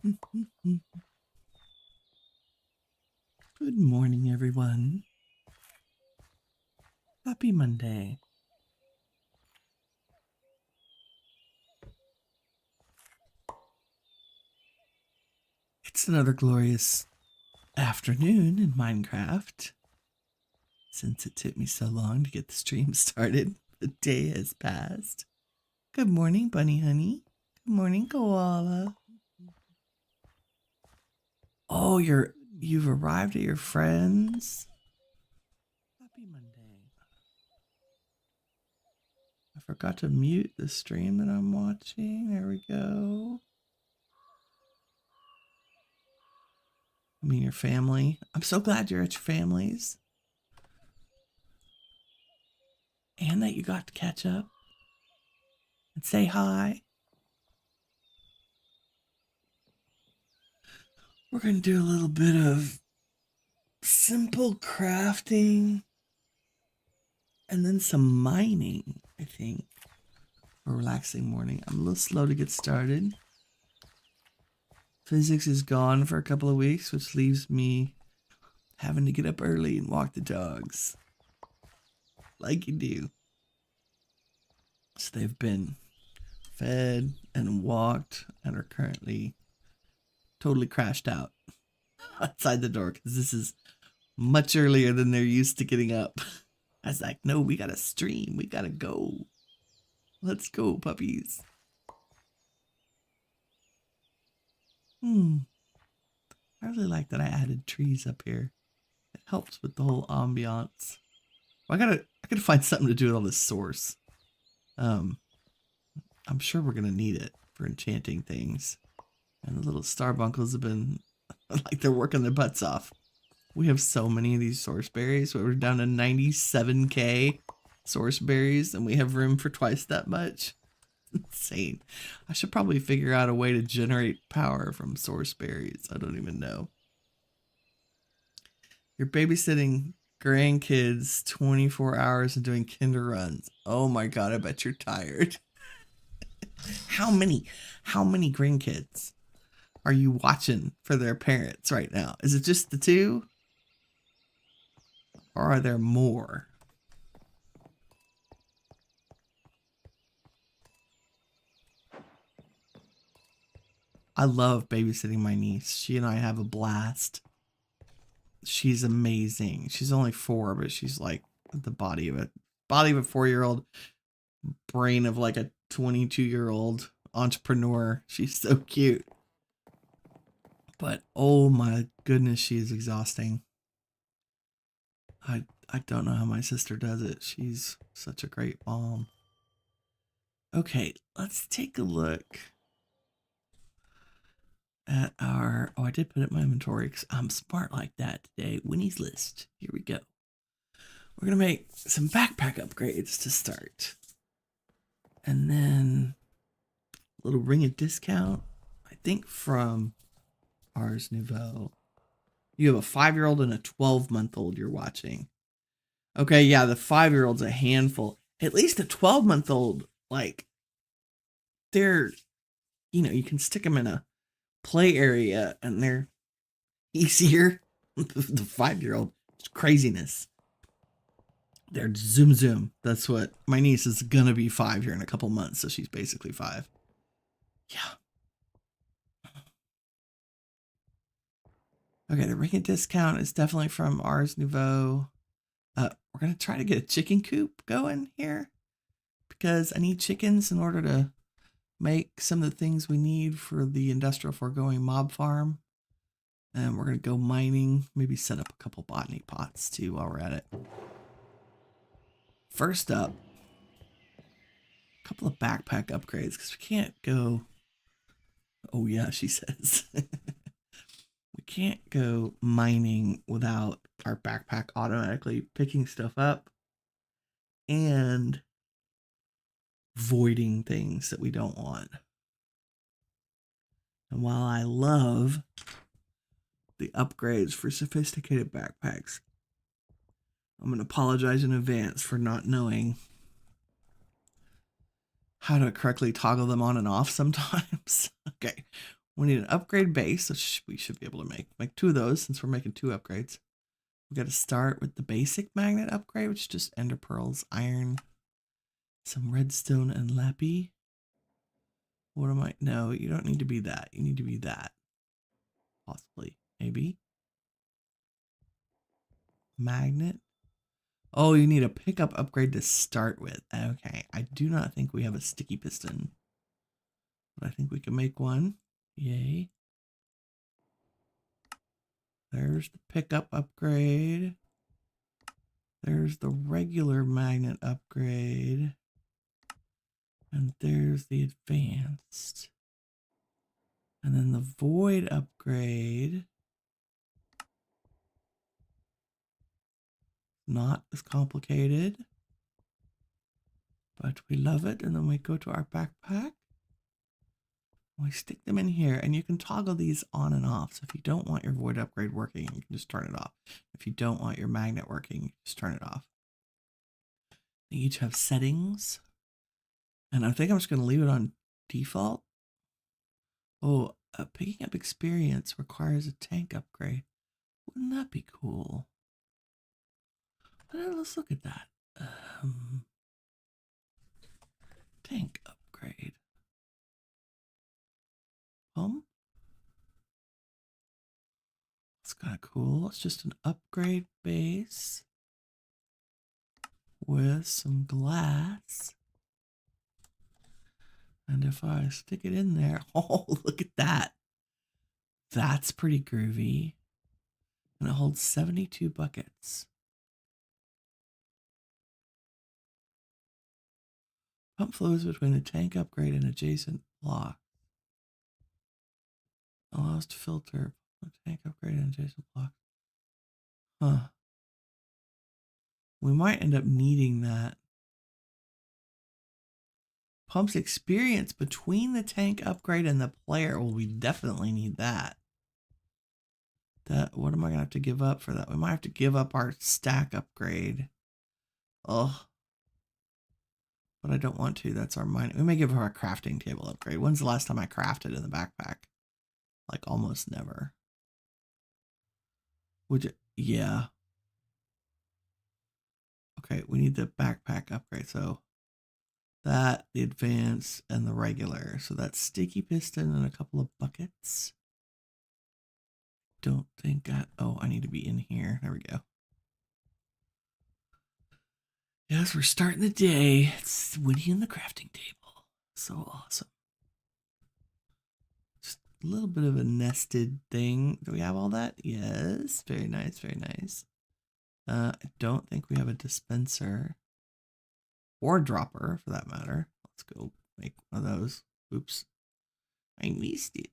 Good morning, everyone. Happy Monday. It's another glorious afternoon in Minecraft. Since it took me so long to get the stream started, the day has passed. Good morning, Bunny Honey. Good morning, Koala. Oh, you've arrived at your friends. Happy Monday. I forgot to mute the stream that I'm watching. There we go. I mean, your family. I'm so glad you're at your families. And that you got to catch up and say hi. We're going to do a little bit of simple crafting and then some mining, I think, for a relaxing morning. I'm a little slow to get started. Physics is gone for a couple of weeks, which leaves me having to get up early and walk the dogs. Like you do. So they've been fed and walked and are currently totally crashed out outside the door because this is much earlier than they're used to getting up. I was like, no, we gotta stream. We gotta go. Let's go, puppies. I really like that I added trees up here. It helps with the whole ambiance. Well, I gotta find something to do with all this source. I'm sure we're gonna need it for enchanting things. And the little starbunkles have been like they're working their butts off. We have so many of these source berries. We're down to 97k source berries, and we have room for twice that much. Insane. I should probably figure out a way to generate power from source berries. I don't even know. You're babysitting grandkids 24 hours and doing kinder runs. Oh my god, I bet you're tired. How many grandkids are you watching for their parents right now? Is it just the two? Or are there more? I love babysitting my niece. She and I have a blast. She's amazing. She's only 4, but she's like the body of a 4-year-old, brain of like a 22-year-old entrepreneur. She's so cute. But oh my goodness, she is exhausting. I don't know how my sister does it. She's such a great mom. Okay, let's take a look at our, I did put it in my inventory because I'm smart like that today. Winnie's list. Here we go. We're going to make some backpack upgrades to start. And then a little ring of discount, I think from Ars Nouveau. You have a 5-year-old and a 12-month-old you're watching. Okay, yeah, the 5-year-old's a handful. At least a 12-month-old, like, they're, you can stick them in a play area and they're easier. The 5-year-old, it's craziness. They're zoom. That's what my niece is gonna be 5 here in a couple months, so she's basically 5. Yeah. Okay, the ring of discount is definitely from Ars Nouveau. We're gonna try to get a chicken coop going here because I need chickens in order to make some of the things we need for the industrial foregoing mob farm. And we're gonna go mining, maybe set up a couple botany pots too while we're at it. First up, a couple of backpack upgrades because we can't go. Oh yeah, she says. We can't go mining without our backpack automatically picking stuff up and voiding things that we don't want. And while I love the upgrades for sophisticated backpacks, I'm going to apologize in advance for not knowing how to correctly toggle them on and off sometimes. Okay, We need an upgrade base, which we should be able to make 2 of those since we're making 2 upgrades. We got to start with the basic magnet upgrade, which is just ender pearls, iron, some redstone, and lappy. What am I? No, you don't need to be that. You need to be that. Possibly. Maybe. Magnet. Oh, you need a pickup upgrade to start with. Okay. I do not think we have a sticky piston. But I think we can make one. Yay. There's the pickup upgrade. There's the regular magnet upgrade. And there's the advanced. And then the void upgrade. Not as complicated. But we love it. And then we go to our backpack. We stick them in here. And you can toggle these on and off. So if you don't want your void upgrade working, you can just turn it off. If you don't want your magnet working, just turn it off. They each have settings. And I think I'm just going to leave it on default. Oh, picking up experience requires a tank upgrade. Wouldn't that be cool? Let's look at that. Tank upgrade. It's kind of cool. It's just an upgrade base with some glass. And if I stick it in there, oh, look at that. That's pretty groovy. And it holds 72 buckets. Pump flows between the tank upgrade and adjacent block. Allows to filter the tank upgrade and adjacent block. Huh. We might end up needing that. Pumps experience between the tank upgrade and the player. Well, we definitely need that. What am I going to have to give up for that? We might have to give up our stack upgrade. Oh. But I don't want to. That's our mining. We may give her a crafting table upgrade. When's the last time I crafted in the backpack? Like almost never. Would you? Yeah. Okay, we need the backpack upgrade. So that, the advanced, and the regular. So that's sticky piston and a couple of buckets. Don't think I need to be in here. There we go. Yes, we're starting the day. It's Winnie and the crafting table. So awesome. Just a little bit of a nested thing. Do we have all that? Yes. Very nice, very nice. I don't think we have a dispenser. Or dropper, for that matter. Let's go make one of those. Oops. I missed it.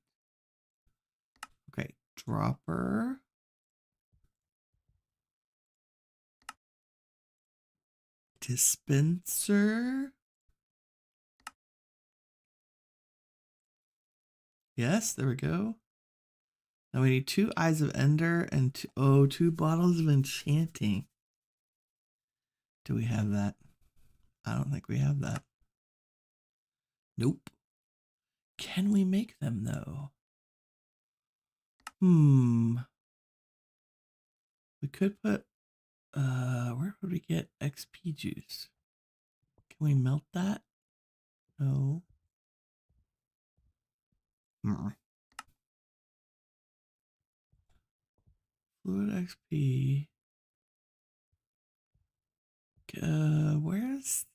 Okay, dropper. Dispenser. Yes, there we go. Now we need 2 Eyes of Ender and 2 bottles of enchanting. Do we have that? I don't think we have that. Nope. Can we make them though? We could put, where would we get XP juice? Can we melt that? No. Fluid XP. Where's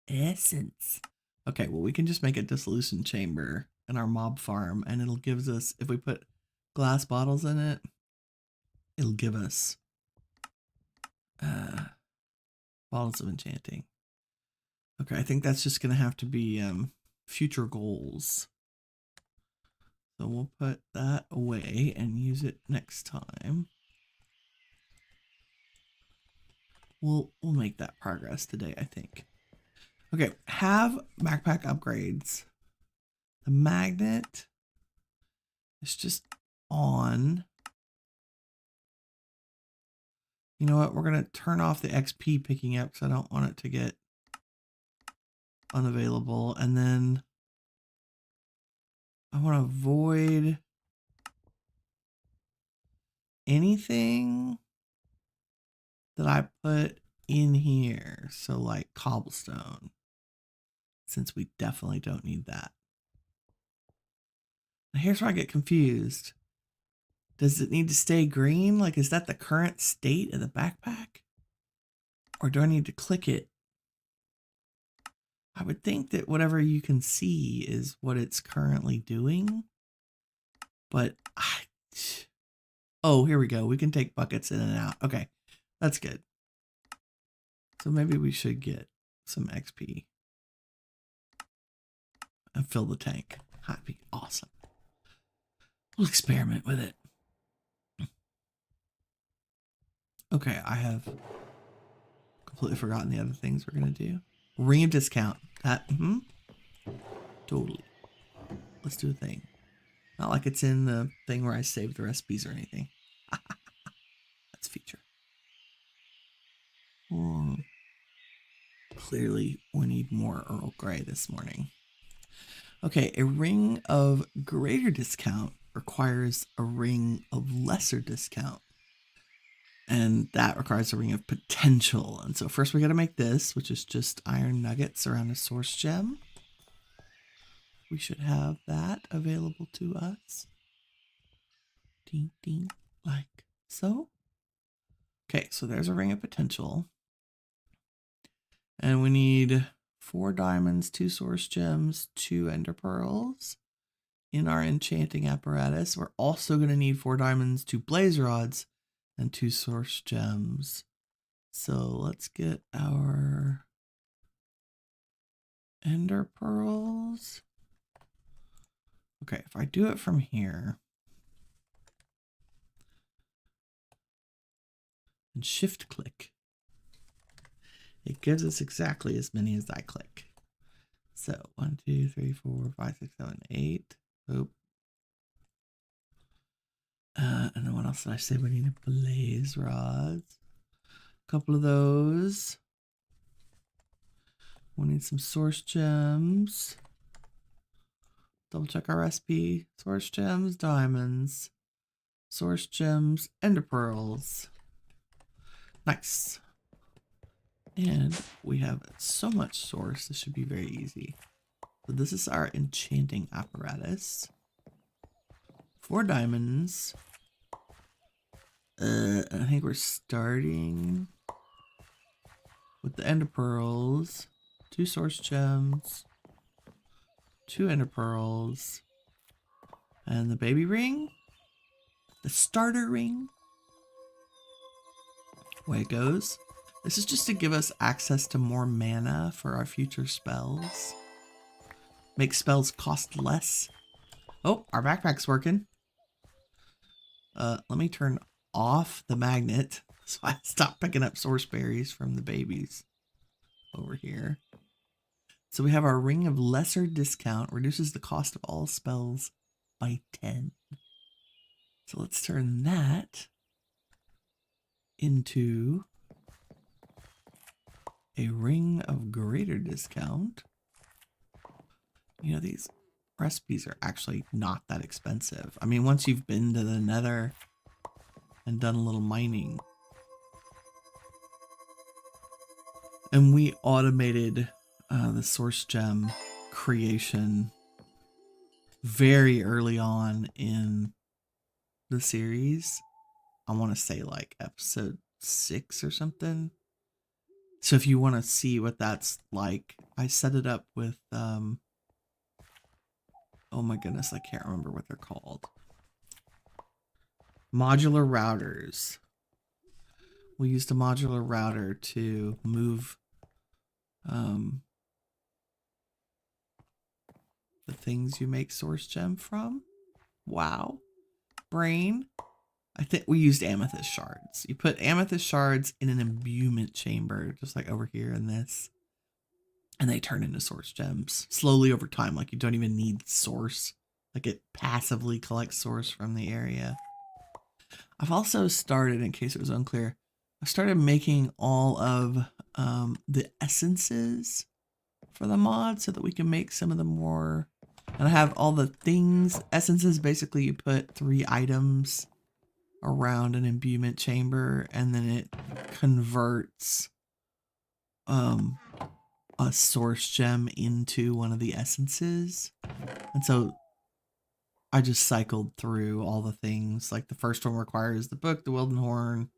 essence? Okay, well we can just make a dissolution chamber in our mob farm, and it'll give us, if we put glass bottles in it, it'll give us bottles of enchanting. Okay, I think that's just gonna have to be future goals. So we'll put that away and use it next time. We'll make that progress today, I think. Okay, have backpack upgrades. The magnet is just on. You know what? We're going to turn off the XP picking up because I don't want it to get unavailable. And then I want to avoid anything that I put in here. So like cobblestone, since we definitely don't need that. Now here's where I get confused. Does it need to stay green? Like, is that the current state of the backpack? Or do I need to click it? I would think that whatever you can see is what it's currently doing. But oh, here we go. We can take buckets in and out. Okay, that's good. So maybe we should get some XP and fill the tank. That'd be awesome. We'll experiment with it. Okay, I have completely forgotten the other things we're gonna do. Ring of discount. That, totally. Let's do a thing. Not like it's in the thing where I saved the recipes or anything. That's feature. Oh, clearly, we need more Earl Grey this morning. Okay, a ring of greater discount requires a ring of lesser discount. And that requires a ring of potential. And so first we got to make this, which is just iron nuggets around a source gem. We should have that available to us. Ding, ding, like so. Okay, so there's a ring of potential. And we need 4 diamonds, 2 source gems, 2 ender pearls in our enchanting apparatus. We're also going to need 4 diamonds, 2 blaze rods, and 2 source gems. So let's get our ender pearls. Okay, if I do it from here and shift click, it gives us exactly as many as I click. So 1, 2, 3, 4, 5, 6, 7, 8. Oop. And then what else did I say? We need blaze rods. A couple of those. We need some source gems. Double check our recipe. Source gems, diamonds. Source gems, ender pearls. Nice. And we have so much source, this should be very easy. So this is our enchanting apparatus. 4 diamonds. I think we're starting with the ender pearls. 2 source gems. 2 ender pearls. And the baby ring. The starter ring. Away it goes. This is just to give us access to more mana for our future spells. Make spells cost less. Oh, our backpack's working. Let me turn off the magnet so I stop picking up source berries from the babies over here. So we have our ring of lesser discount, reduces the cost of all spells by 10. So let's turn that into a ring of greater discount. You know, these recipes are actually not that expensive. I mean, once you've been to the Nether and done a little mining. And we automated the source gem creation very early on in the series. I want to say like episode 6 or something. So if you want to see what that's like, I set it up with, oh my goodness, I can't remember what they're called. Modular routers. We used a modular router to move the things you make source gem from. Wow. Brain. I think we used amethyst shards. You put amethyst shards in an imbuement chamber, just like over here in this. And they turn into source gems slowly over time. Like you don't even need source. Like it passively collects source from the area. I've also started, in case it was unclear, I started making all of the essences for the mod so that we can make some of the more, and I have all the things, essences. Basically you put 3 items around an imbuement chamber and then it converts a source gem into one of the essences. And so I just cycled through all the things. Like the first one requires the book, the Wilden Horn,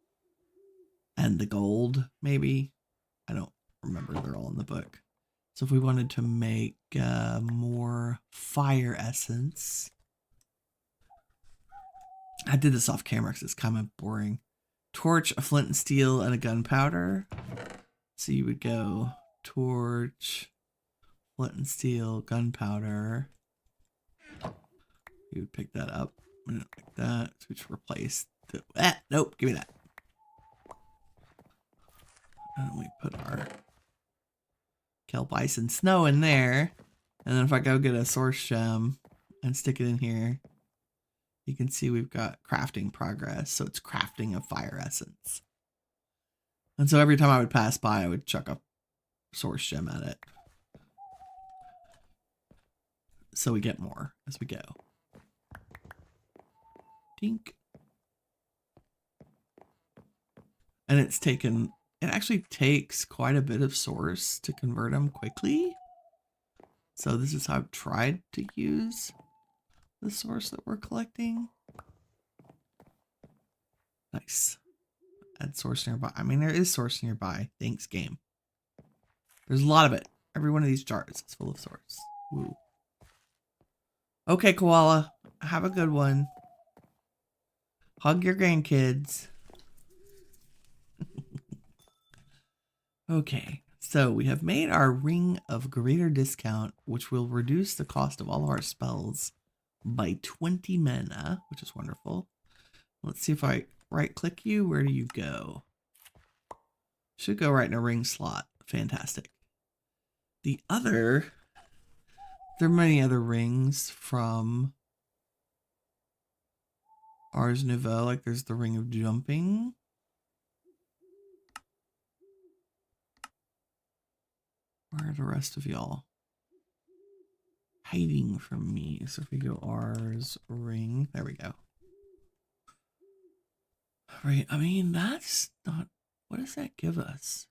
and the gold, maybe. I don't remember, they're all in the book. So if we wanted to make more fire essence, I did this off camera because it's kind of boring. Torch, a flint and steel, and a gunpowder. So you would go torch, flint and steel, gunpowder. You would pick that up like that. So we just replace the, nope, give me that. And we put our kelp, ice, and snow in there. And then if I go get a source gem and stick it in here, you can see we've got crafting progress. So it's crafting of fire essence. And so every time I would pass by, I would chuck a source gem at it. So we get more as we go. Dink. And it's taken, it actually takes quite a bit of source to convert them quickly. So this is how I've tried to use the source that we're collecting. Nice. Add source nearby. I mean, there is source nearby. Thanks, game. There's a lot of it. Every one of these jars is full of source. Woo. Okay, koala. Have a good one. Hug your grandkids. Okay, so we have made our ring of greater discount, which will reduce the cost of all of our spells by 20 mana, which is wonderful. Let's see if I right click you. Where do you go? Should go right in a ring slot. Fantastic. The other, there are many other rings from Ars Nouveau, like there's the ring of jumping. Where are the rest of y'all? Hiding from me. So if we go Ars ring, there we go. Right, I mean, that's not, what does that give us?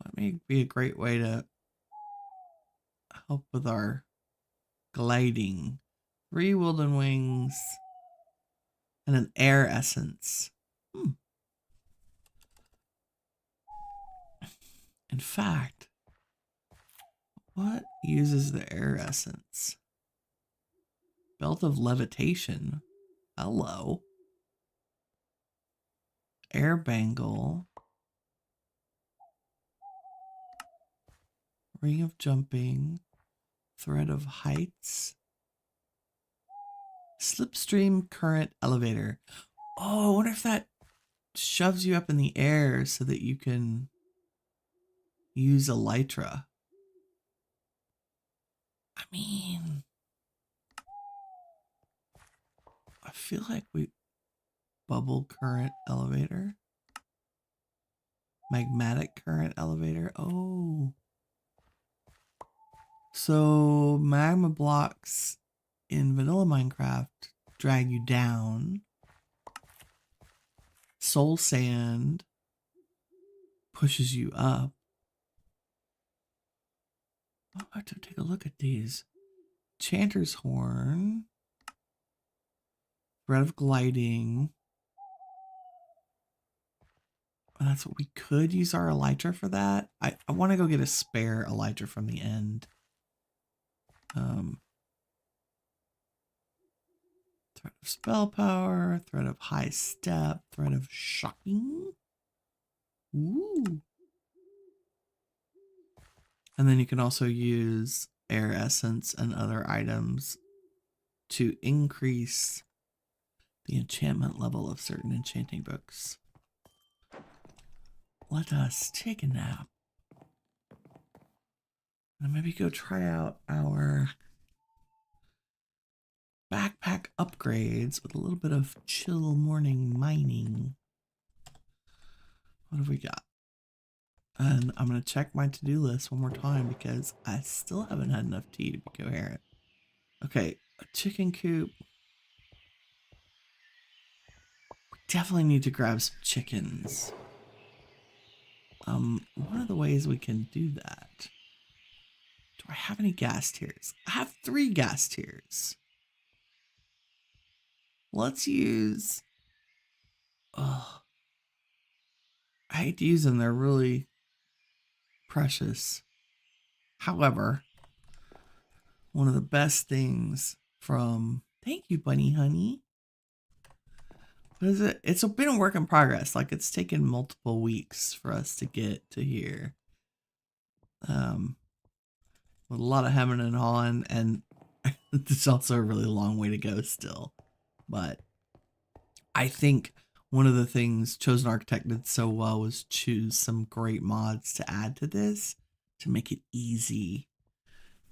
That may be a great way to help with our gliding. 3 Wilden Wings and an air essence. In fact, what uses the air essence? Belt of levitation. Hello. Air bangle. Ring of jumping. Thread of heights. Slipstream current elevator. Oh, I wonder if that shoves you up in the air so that you can use elytra. I mean, I feel like we bubble current elevator, magmatic current elevator. Oh, so magma blocks in vanilla Minecraft drag you down. Soul sand pushes you up. I'll have to take a look at these. Chanter's horn. Thread of gliding. And that's what we could use our elytra for that. I want to go get a spare elytra from the end. Thread of spell power, thread of high step, thread of shocking. Ooh. And then you can also use air essence and other items to increase the enchantment level of certain enchanting books. Let us take a nap. And maybe go try out our backpack upgrades with a little bit of chill morning mining. What have we got? And I'm going to check my to-do list one more time because I still haven't had enough tea to be coherent. Okay, a chicken coop. We definitely need to grab some chickens. One of the ways we can do that. Do I have any gas tiers? I have 3 gas tiers. Let's use... Oh, I hate to use them. They're really precious. However, one of the best things from... Thank you, Bunny Honey. What is it? It's been a work in progress. Like, it's taken multiple weeks for us to get to here. With a lot of hemming and hawing, and it's also a really long way to go still. But I think one of the things Chosen Architect did so well was choose some great mods to add to this to make it easy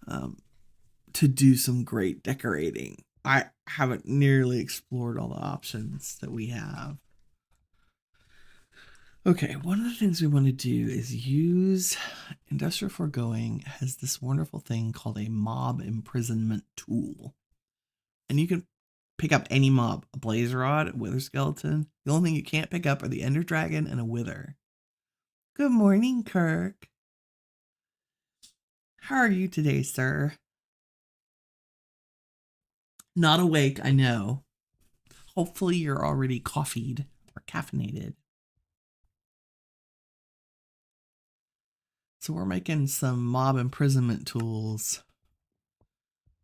to do some great decorating. I haven't nearly explored all the options that we have. Okay, one of the things we want to do is use Industrial Foregoing has this wonderful thing called a mob imprisonment tool. And you can pick up any mob, a blaze rod, a wither skeleton. The only thing you can't pick up are the ender dragon and a wither. Good morning, Kirk. How are you today, sir? Not awake, I know. Hopefully you're already coffeed or caffeinated. So we're making some mob imprisonment tools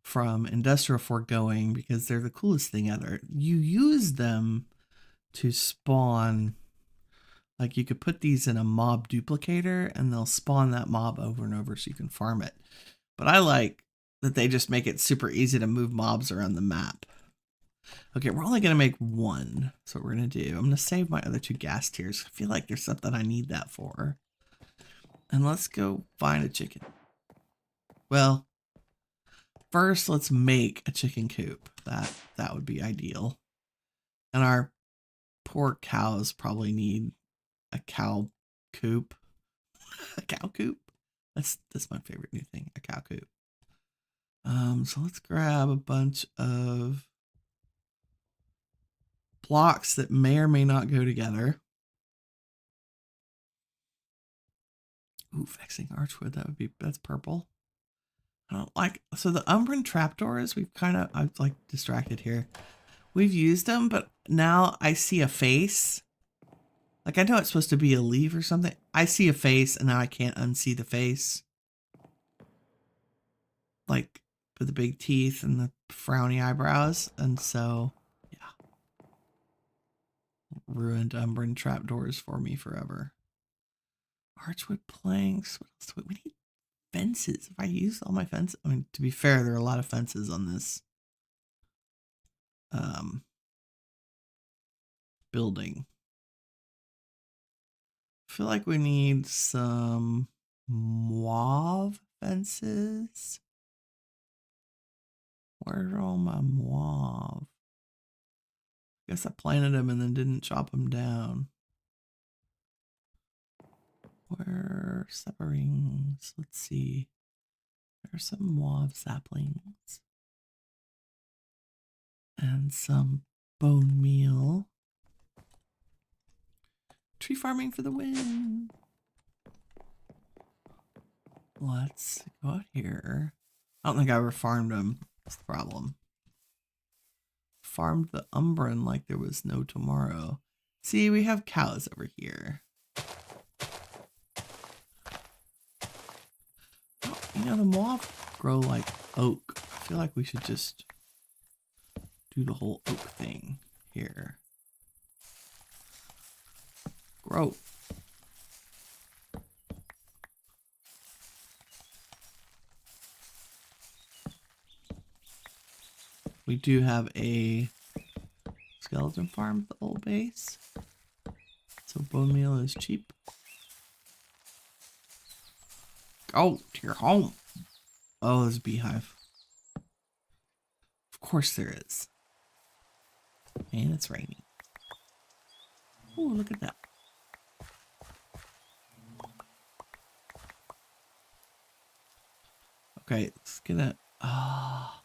from Industrial Foregoing because they're the coolest thing ever. You use them to spawn, like you could put these in a mob duplicator and they'll spawn that mob over and over so you can farm it. But I like that they just make it super easy to move mobs around the map. Okay, we're only going to make one. So what we're going to do, I'm going to save my other 2 gas tiers. I feel like there's something I need that for. And let's go find a chicken. Well, first let's make a chicken coop. That would be ideal. And our poor cows probably need a cow coop. A cow coop? That's my favorite new thing, a cow coop. So let's grab a bunch of blocks that may or may not go together. Ooh, vexing archwood, that's purple. I don't like, so the Umbran trapdoors, I'm like distracted here. We've used them, but now I see a face. Like I know it's supposed to be a leaf or something. I see a face and now I can't unsee the face. Like with the big teeth and the frowny eyebrows. And so, yeah. Ruined Umbran trapdoors for me forever. Archwood planks. What else do we need? Fences. If I use all my fences, I mean, to be fair, there are a lot of fences on this building. I feel like we need some mauve fences. Where are all my mauve? I guess I planted them and then didn't chop them down. Where are saplings? Let's see. There's some mauve saplings. And some bone meal. Tree farming for the win. Let's go out here. I don't think I ever farmed them. That's the problem. Farmed the Umbran like there was no tomorrow. See, we have cows over here. Oh, you know, the moth grow like oak. I feel like we should just do the whole oak thing here. Grow. We do have a skeleton farm at the old base. So bone meal is cheap. Go to your home. Oh, there's a beehive. Of course there is. And it's raining. Oh, look at that. Okay, let's get it. Ah,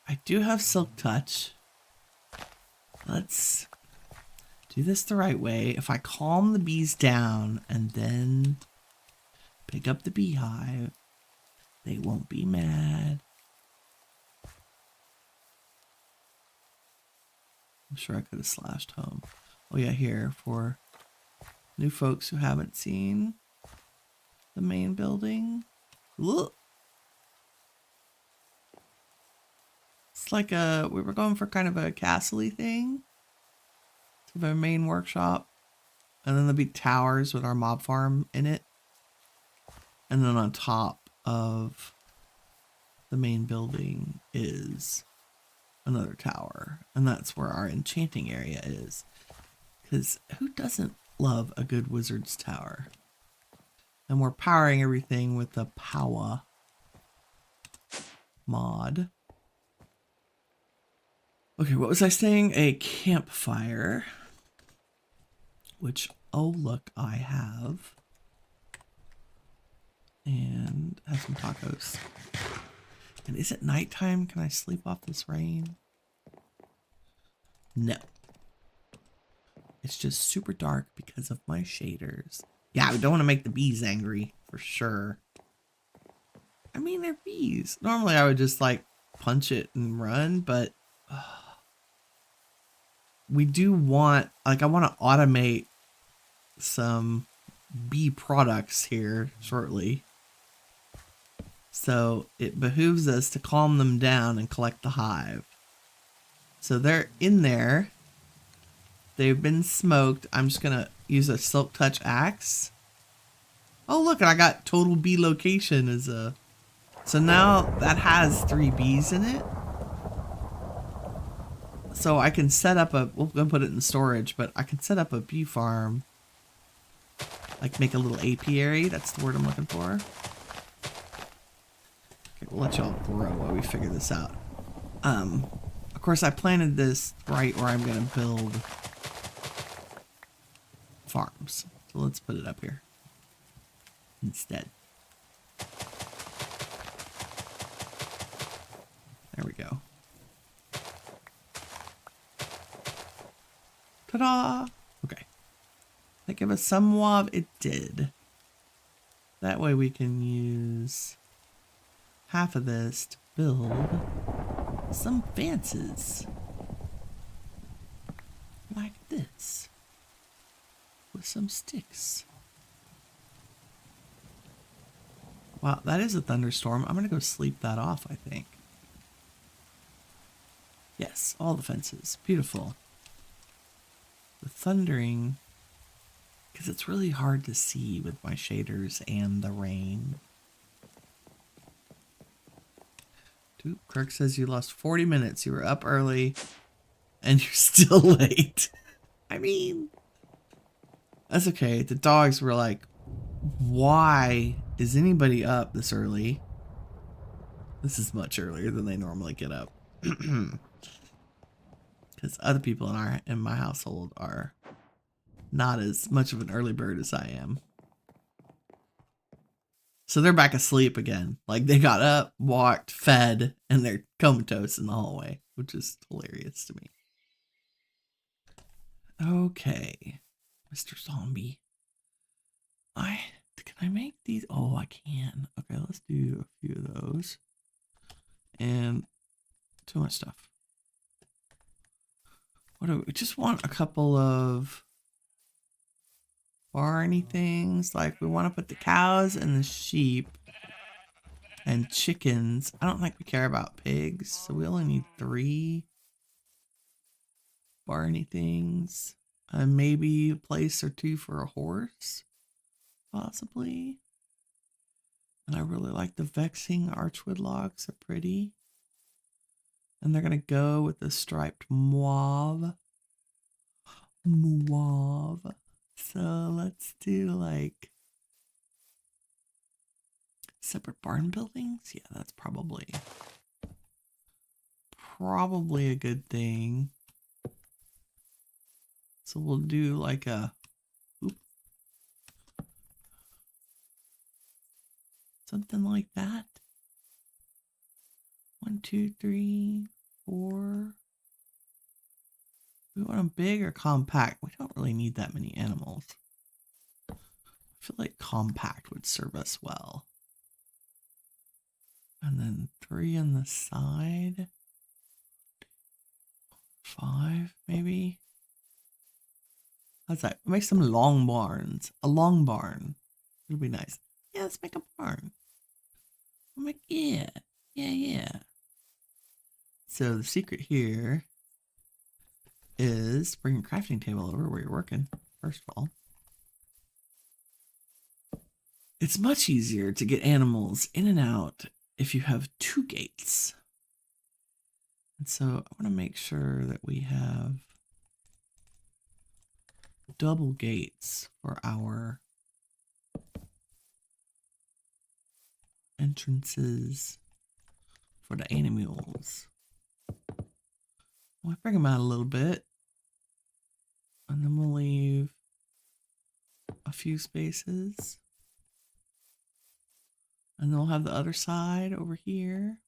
I do have Silk Touch. Let's do this the right way. If I calm the bees down and then pick up the beehive, they won't be mad. I'm sure I could have slashed home. Oh yeah, here for new folks who haven't seen the main building. Look. It's like we were going for kind of a castle-y thing. So a main workshop. And then there'll be towers with our mob farm in it. And then on top of the main building is another tower. And that's where our enchanting area is. Because who doesn't love a good wizard's tower? And we're powering everything with the power mod. Okay, what was I saying? A campfire. Which, oh look, I have. And have some tacos. And is it nighttime? Can I sleep off this rain? No. It's just super dark because of my shaders. Yeah, we don't want to make the bees angry, for sure. I mean, they're bees. Normally I would just like punch it and run, but we do want, like I want to automate some bee products here shortly. So it behooves us to calm them down and collect the hive. So they're in there. They've been smoked. I'm just going to use a Silk Touch axe. Oh, look, I got total bee location as a... So now that has 3 bees in it. So I can set up a... We're going to put it in storage, but I can set up a bee farm. Like make a little apiary. That's the word I'm looking for. Okay, we'll let y'all grow while we figure this out. Of course, I planted this right where I'm going to build farms. So let's put it up here instead. There we go. Ta-da! Okay. That give us some wob? It did. That way we can use half of this to build some fences. Like this. With some sticks. Wow, that is a thunderstorm. I'm going to go sleep that off, I think. Yes, all the fences. Beautiful. The thundering, because it's really hard to see with my shaders and the rain. Dude, Kirk says you lost 40 minutes. You were up early and you're still late. I mean, that's okay. The dogs were like, why is anybody up this early? This is much earlier than they normally get up. Because other people in my household are not as much of an early bird as I am. So they're back asleep again. Like they got up, walked, fed, and they're comatose in the hallway, which is hilarious to me. Okay, Mr. Zombie. Can I make these? Oh, I can. Okay, let's do a few of those. And too much stuff. What do we just want? A couple of barny things. Like we want to put the cows and the sheep and chickens. I don't think we care about pigs, so we only need 3 barny things. Maybe a place or 2 for a horse, possibly. And I really like the vexing archwood logs. They're pretty. And they're gonna go with the striped mauve. Mauve. So let's do like separate barn buildings. Yeah, that's probably a good thing. So we'll do like a something like that. 1, 2, 3, 4. We want them big or compact? We don't really need that many animals. I feel like compact would serve us well. And then 3 on the side. 5, maybe. How's that? We'll make some long barns. A long barn. It'll be nice. Yeah, let's make a barn. We'll make, yeah. So the secret here is bring your crafting table over where you're working, first of all. It's much easier to get animals in and out if you have 2 gates. And so I want to make sure that we have double gates for our entrances for the animals. We'll bring them out a little bit. And then we'll leave a few spaces. And then we'll have the other side over here.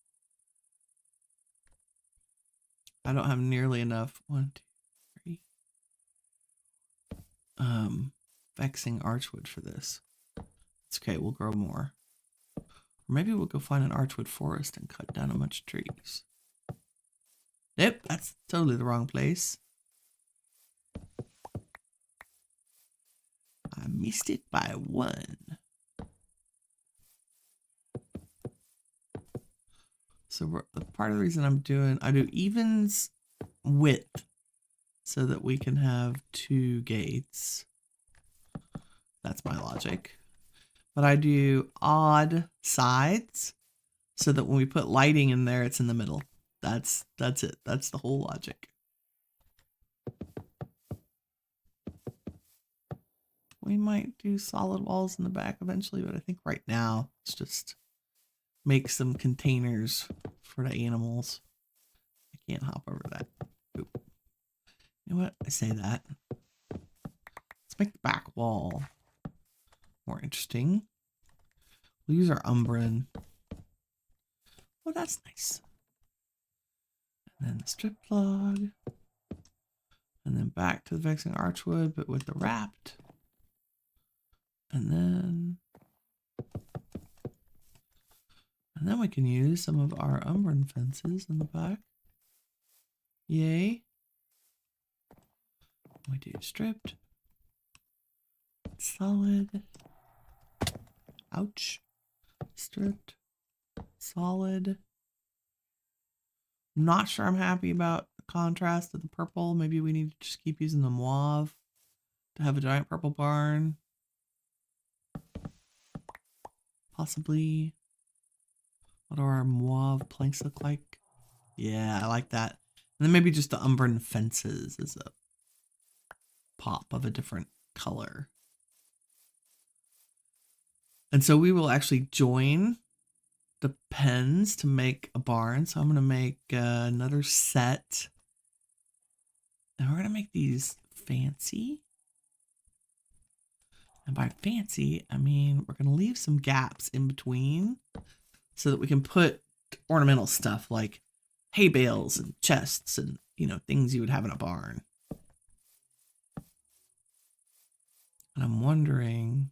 I don't have nearly enough. 1, 2, 3. Vexing archwood for this. It's okay, we'll grow more. Or maybe we'll go find an archwood forest and cut down a bunch of trees. Nope, that's totally the wrong place. I missed it by 1. So part of the reason I do evens width so that we can have 2 gates. That's my logic. But I do odd sides so that when we put lighting in there, it's in the middle. That's it. That's the whole logic. We might do solid walls in the back eventually, but I think right now it's just make some containers for the animals. I can't hop over that. Oop. You know what? I say that. Let's make the back wall more interesting. We'll use our Umbran. Oh, that's nice. And then the strip log. And then back to the Vexing Archwood, but with the wrapped. And then we can use some of our Umbran fences in the back. Yay. We do stripped. Solid. Ouch. Stripped. Solid. I'm not sure I'm happy about the contrast of the purple. Maybe we need to just keep using the mauve to have a giant purple barn. Possibly. What do our mauve planks look like? Yeah, I like that. And then maybe just the Umbran fences is a pop of a different color. And so we will actually join the pens to make a barn. So I'm going to make another set. And we're going to make these fancy. And by fancy, I mean we're going to leave some gaps in between so that we can put ornamental stuff like hay bales and chests and, you know, things you would have in a barn. And I'm wondering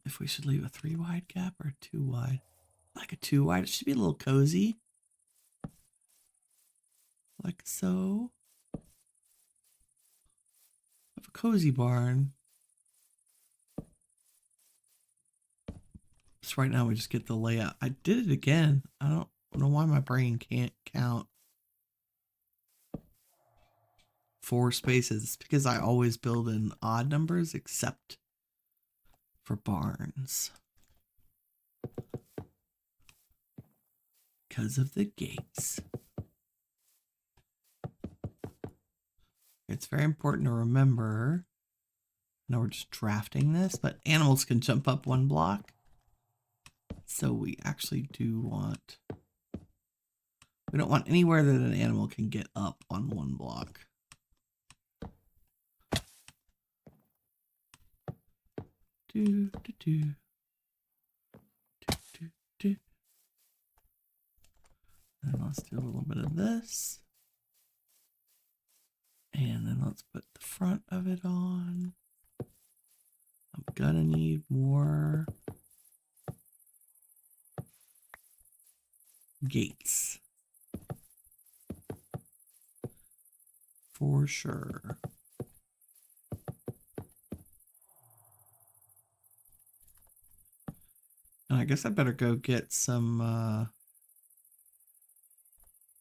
if we should leave a 3 wide gap or a 2 wide. Like a 2 wide, it should be a little cozy. Like so. Have a cozy barn. So right now we just get the layout. I did it again. I don't know why my brain can't count 4 spaces. It's because I always build in odd numbers except for barns. Because of the gates. It's very important to remember. Now we're just drafting this, but animals can jump up 1 block. So we actually do want, we don't want anywhere that an animal can get up on 1 block. Do, do, do. Do, do, do. And let's do a little bit of this. And then let's put the front of it on. I'm gonna need more gates. For sure. And I guess I better go get some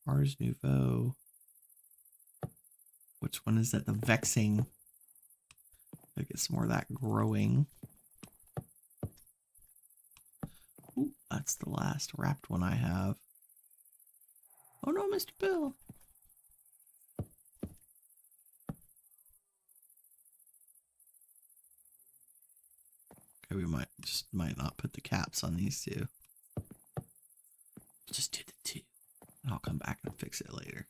Ars Nouveau. Which one is that? The Vexing. I get some more of that growing. Ooh, that's the last wrapped one I have. Oh no, Mr. Bill. Okay, we might not put the caps on these two. Just do the two. And I'll come back and fix it later.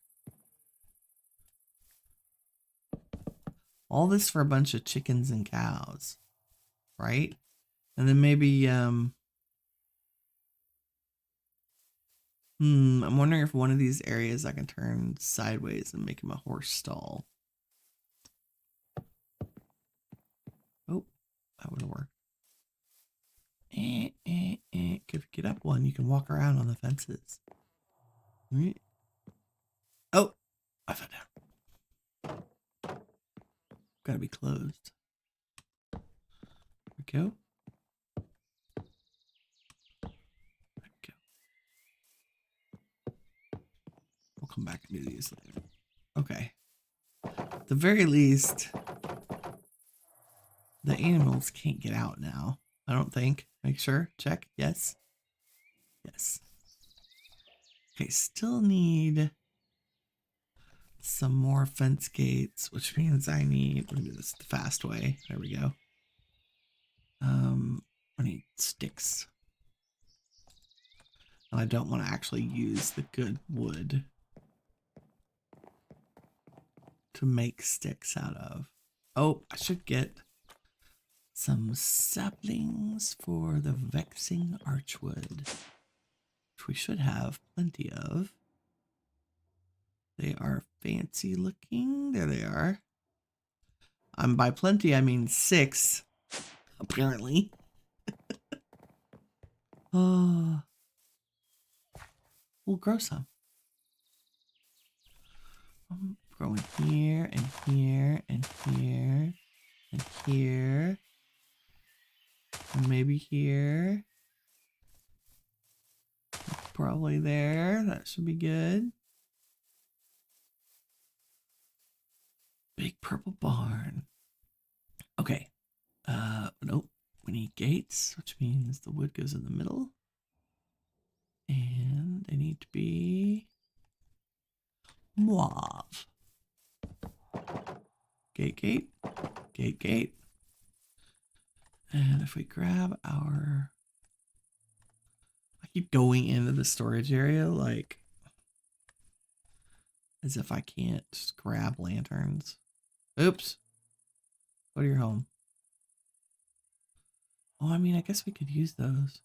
All this for a bunch of chickens and cows, right? And then maybe, I'm wondering if one of these areas I can turn sideways and make him a horse stall. Oh, that would have worked. If you get up one, you can walk around on the fences. Oh, I fell down. Gotta be closed. There we go. There we go. We'll come back and do these later. Okay. At the very least, the animals can't get out now. I don't think. Make sure. Check. Yes. Yes. Okay, still need some more fence gates, which means I need, we're gonna do this the fast way. There we go. I need sticks. And I don't want to actually use the good wood to make sticks out of. Oh, I should get some saplings for the vexing archwood, which we should have plenty of. They are fancy looking. There they are. By plenty, I mean 6, apparently. Oh, we'll grow some. I'm growing here and here and here and here. And maybe here. Probably there. That should be good. Big purple barn. Okay. Nope. We need gates, which means the wood goes in the middle. And they need to be mauve. Gate, gate, gate, gate. And if we grab our... I keep going into the storage area like as if I can't just grab lanterns. Oops. Go to your home. Oh, I mean, I guess we could use those.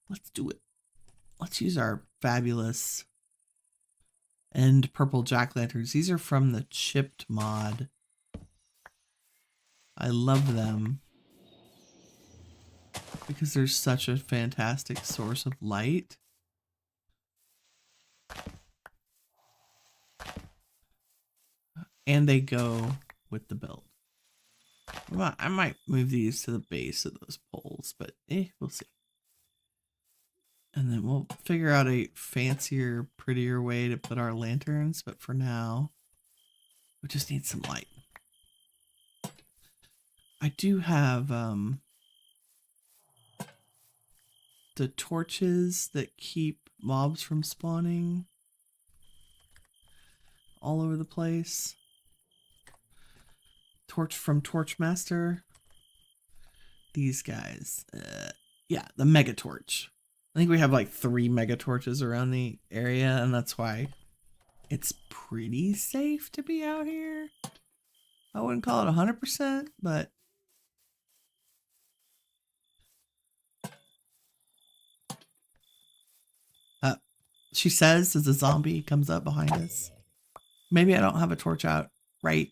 Let's do it. Let's use our fabulous end purple jack-lanterns. These are from the chipped mod. I love them because they're such a fantastic source of light. And they go with the build. I might move these to the base of those poles, but we'll see. And then we'll figure out a fancier, prettier way to put our lanterns. But for now, we just need some light. I do have the torches that keep mobs from spawning all over the place. Torch from Torchmaster. These guys. Yeah, the mega torch. I think we have like 3 mega torches around the area, and that's why it's pretty safe to be out here. I wouldn't call it 100%, but She says as a zombie comes up behind us. Maybe I don't have a torch out right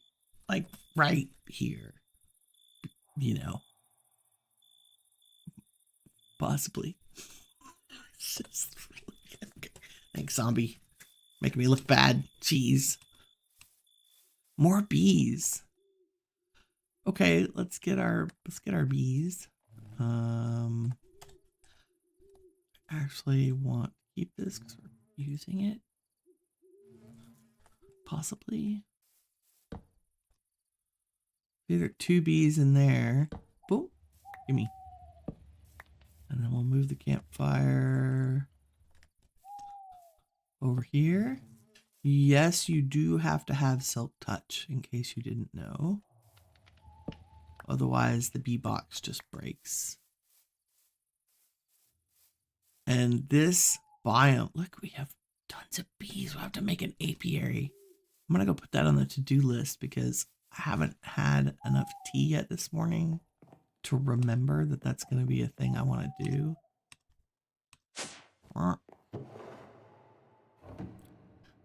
here. You know. Possibly. Okay. Thanks, zombie. Making me look bad. Jeez. More bees. Okay, let's get our bees. Actually want to keep this because we're using it. Possibly. Either 2 bees in there. Boom. Gimme. And then we'll move the campfire over here. Yes, you do have to have silk touch in case you didn't know. Otherwise, the bee box just breaks. And this biome, look, we have tons of bees. We'll have to make an apiary. I'm going to go put that on the to-do list because I haven't had enough tea yet this morning to remember that that's going to be a thing I want to do.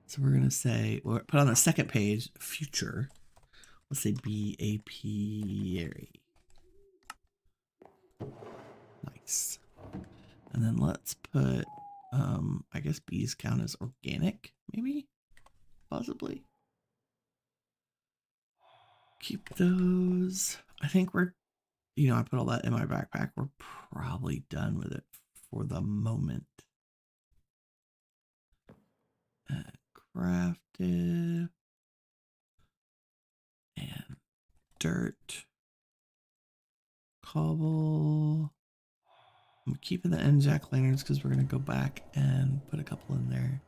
So we're going to say, we'll put on the second page, future. Let's say bee apiary. Nice. And then let's put, I guess bees count as organic, maybe? Possibly. Keep those. I think we're, you know, I put all that in my backpack. We're probably done with it for the moment. Crafted. And dirt. Cobble. I'm keeping the end jack-o'-lanterns because we're going to go back and put a couple in there.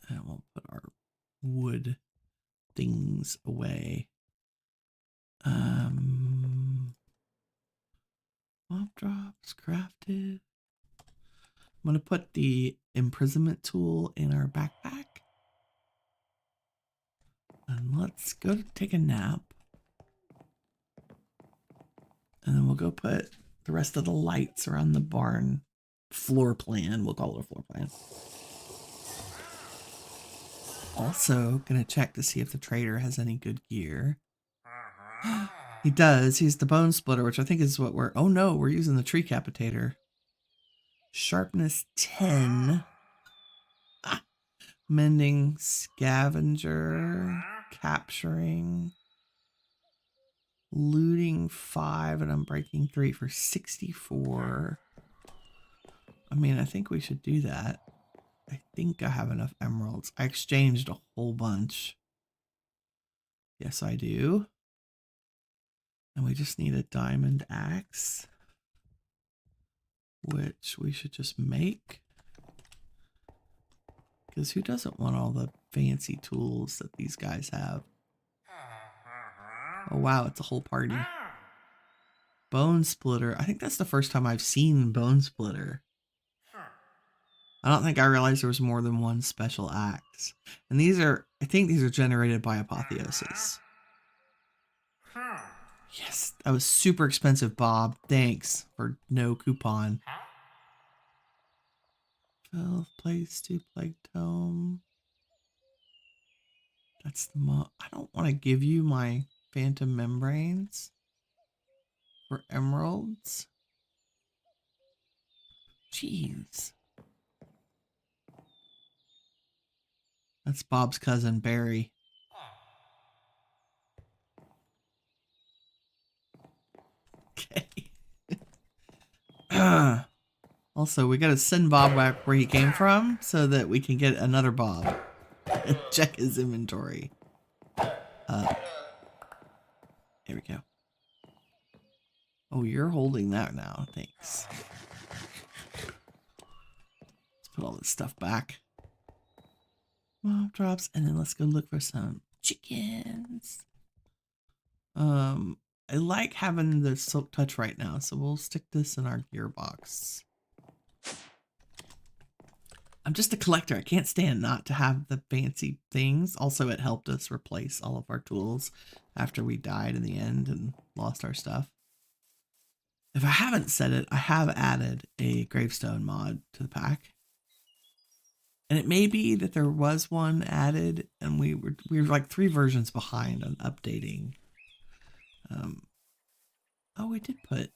And we'll put our wood things away. Mob drops, crafted. I'm going to put the imprisonment tool in our backpack. And let's go take a nap. And then we'll go put the rest of the lights around the barn floor plan. We'll call it a floor plan. Also, gonna check to see if the trader has any good gear. He does. He's the bone splitter, which I think is what we're... Oh no, we're using the tree capitator. Sharpness 10. Mending scavenger. Capturing. Looting 5 and unbreaking 3 for 64. I mean, I think we should do that. I think I have enough emeralds. I exchanged a whole bunch. Yes, I do. And we just need a diamond axe, which we should just make. Because who doesn't want all the fancy tools that these guys have? Oh wow, it's a whole party. Bone splitter. I think that's the first time I've seen bone splitter. I don't think I realized there was more than one special axe. And these are, I think these are generated by apotheosis. Yes, that was super expensive, Bob. Thanks for no coupon. 12 place, 2 plague tome. That's the I don't want to give you my phantom membranes for emeralds. Jeez. That's Bob's cousin, Barry. Okay. Also, we got to send Bob back where he came from so that we can get another Bob and check his inventory. Here we go. Oh, you're holding that now. Thanks. Let's put all this stuff back. Mob drops, and then let's go look for some chickens. I like having the silk touch right now, so we'll stick this in our gearbox. I'm just a collector. I can't stand not to have the fancy things. Also, it helped us replace all of our tools after we died in the end and lost our stuff. If I haven't said it, I have added a gravestone mod to the pack. And it may be that there was one added and we were like 3 versions behind on updating. Oh, we did put,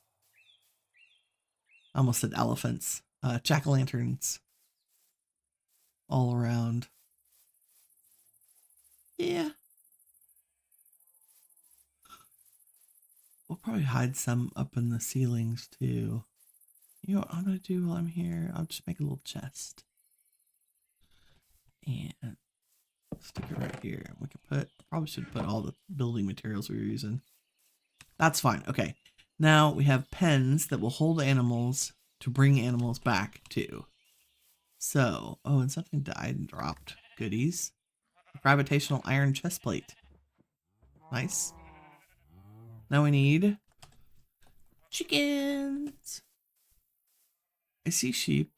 I almost said elephants, jack-o'-lanterns all around. Yeah. We'll probably hide some up in the ceilings too. You know what I'm going to do while I'm here? I'll just make a little chest. And stick it right here. We can put, probably should put all the building materials we were using. That's fine. Okay. Now we have pens that will hold animals to bring animals back to. So, oh, and something died and dropped. Goodies. Gravitational iron chest plate. Nice. Now we need chickens. I see sheep.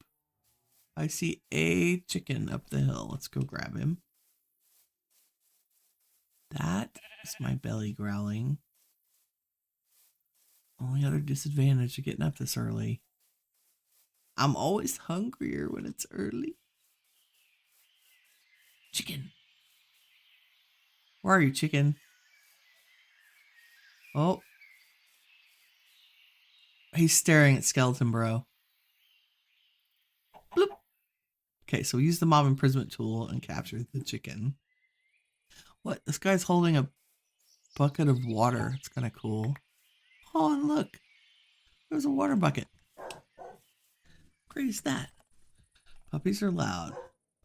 I see a chicken up the hill. Let's go grab him. That is my belly growling. Only other disadvantage of getting up this early. I'm always hungrier when it's early. Chicken. Where are you, chicken? Oh. He's staring at Skeleton Bro. Bloop. Okay, so we use the mob imprisonment tool and capture the chicken. What? This guy's holding a bucket of water. It's kind of cool. Oh, and look. There's a water bucket. Great is that? Puppies are loud.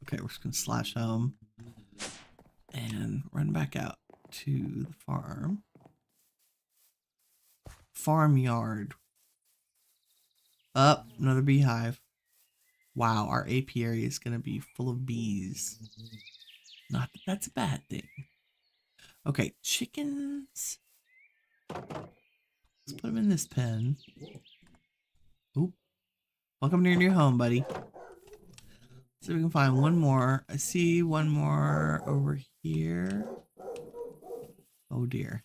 Okay, we're just going to slash home and run back out to the farm. Farmyard. Up, another beehive. Wow, our apiary is going to be full of bees. Not that that's a bad thing. Okay, chickens. Let's put them in this pen. Oop. Welcome to your new home, buddy. So we can find one more. I see one more over here. Oh dear.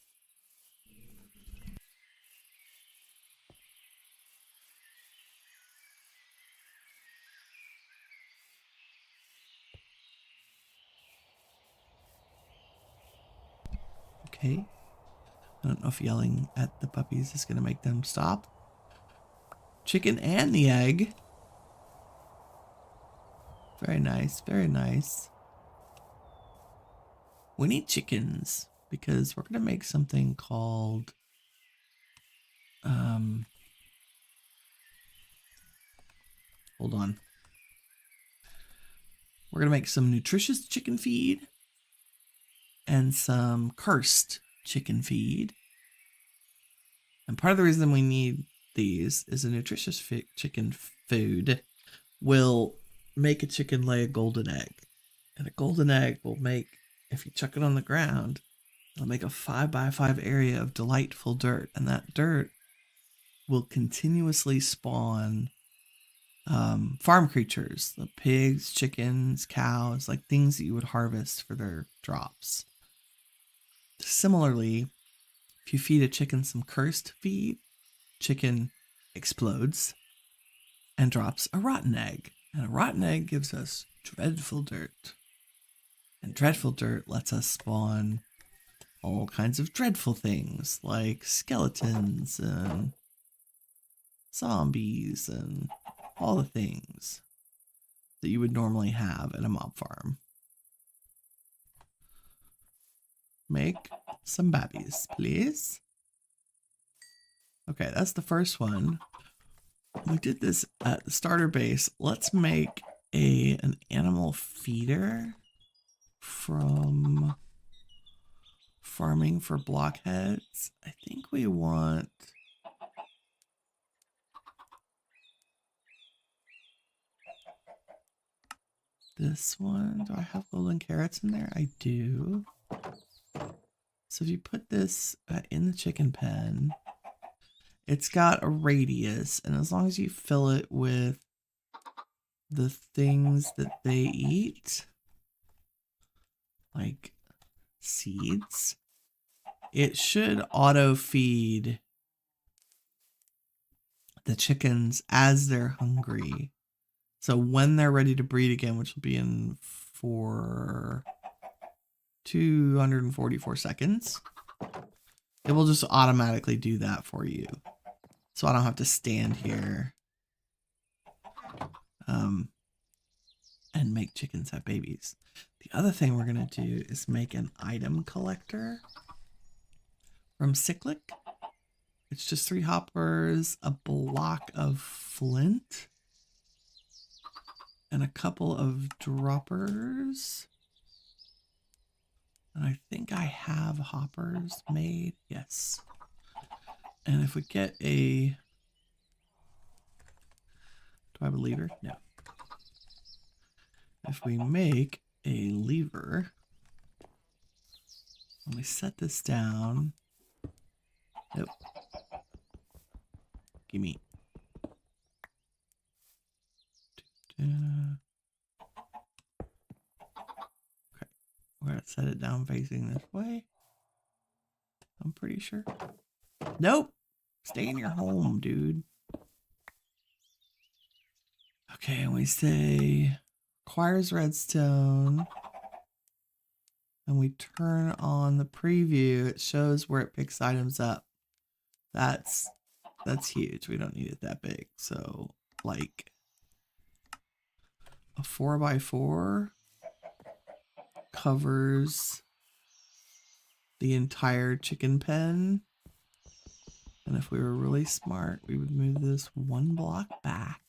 Okay. I don't know if yelling at the puppies is going to make them stop. Chicken and the egg. Very nice, very nice. We need chickens because we're going to make something called hold on. We're going to make some nutritious chicken feed and some cursed chicken feed. And part of the reason we need these is a nutritious chicken food will make a chicken lay a golden egg. And a golden egg will make, if you chuck it on the ground, it'll make a 5x5 area of delightful dirt. And that dirt will continuously spawn farm creatures, the pigs, chickens, cows, like things that you would harvest for their drops. Similarly, if you feed a chicken some cursed feed, chicken explodes and drops a rotten egg. And a rotten egg gives us dreadful dirt. And dreadful dirt lets us spawn all kinds of dreadful things like skeletons and zombies and all the things that you would normally have at a mob farm. Make some babbies, please. Okay, that's the first one. We did this at the starter base. Let's make an animal feeder from farming for blockheads. I think we want this one. Do I have golden carrots in there? I do. So if you put this in the chicken pen, it's got a radius, and as long as you fill it with the things that they eat, like seeds, it should auto feed the chickens as they're hungry. So when they're ready to breed again, which will be in 244 seconds, it will just automatically do that for you. So I don't have to stand here and make chickens have babies. The other thing we're going to do is make an item collector from Cyclic. It's just 3 hoppers, a block of flint, and a couple of droppers. And I think I have hoppers made. Yes. And if we get a... Do I have a lever? No. If we make a lever, when we set this down... Nope. Gimme. Okay. We're going to set it down facing this way. I'm pretty sure. Nope. Stay in your home, dude. Okay, and we say requires redstone. And we turn on the preview. It shows where it picks items up. That's huge. We don't need it that big. So like a 4x4 covers the entire chicken pen. And if we were really smart, we would move this 1 block back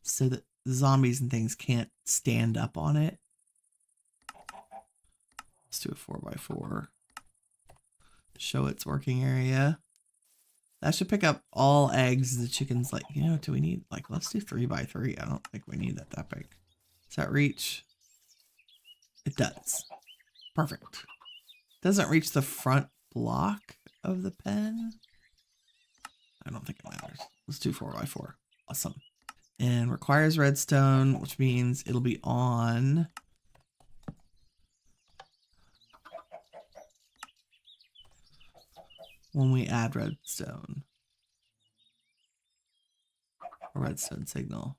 so that the zombies and things can't stand up on it. Let's do a 4x4. Show its working area. That should pick up all eggs. The chicken's like, you know, do we need, like, let's do 3x3. I don't think we need that big. Does that reach? It does. Perfect. Doesn't reach the front block of the pen. I don't think it matters. Let's do 4x4. Awesome. And requires redstone, which means it'll be on when we add redstone. A redstone signal.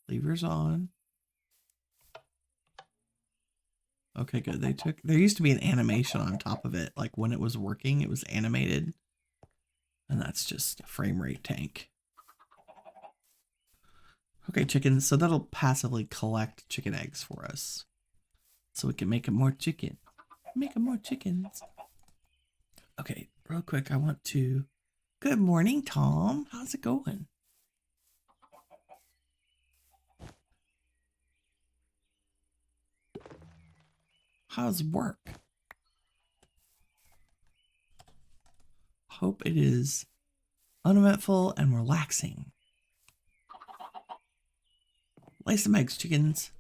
Lever's on. Okay, good. There used to be an animation on top of it. Like when it was working, it was animated. And that's just a frame rate tank. Okay, chickens. So that'll passively collect chicken eggs for us. So we can make them more chicken. Make them more chickens. Okay, real quick, I want to... Good morning, Tom. How's it going? How's work? Hope it is uneventful and relaxing. Lay some eggs, chickens.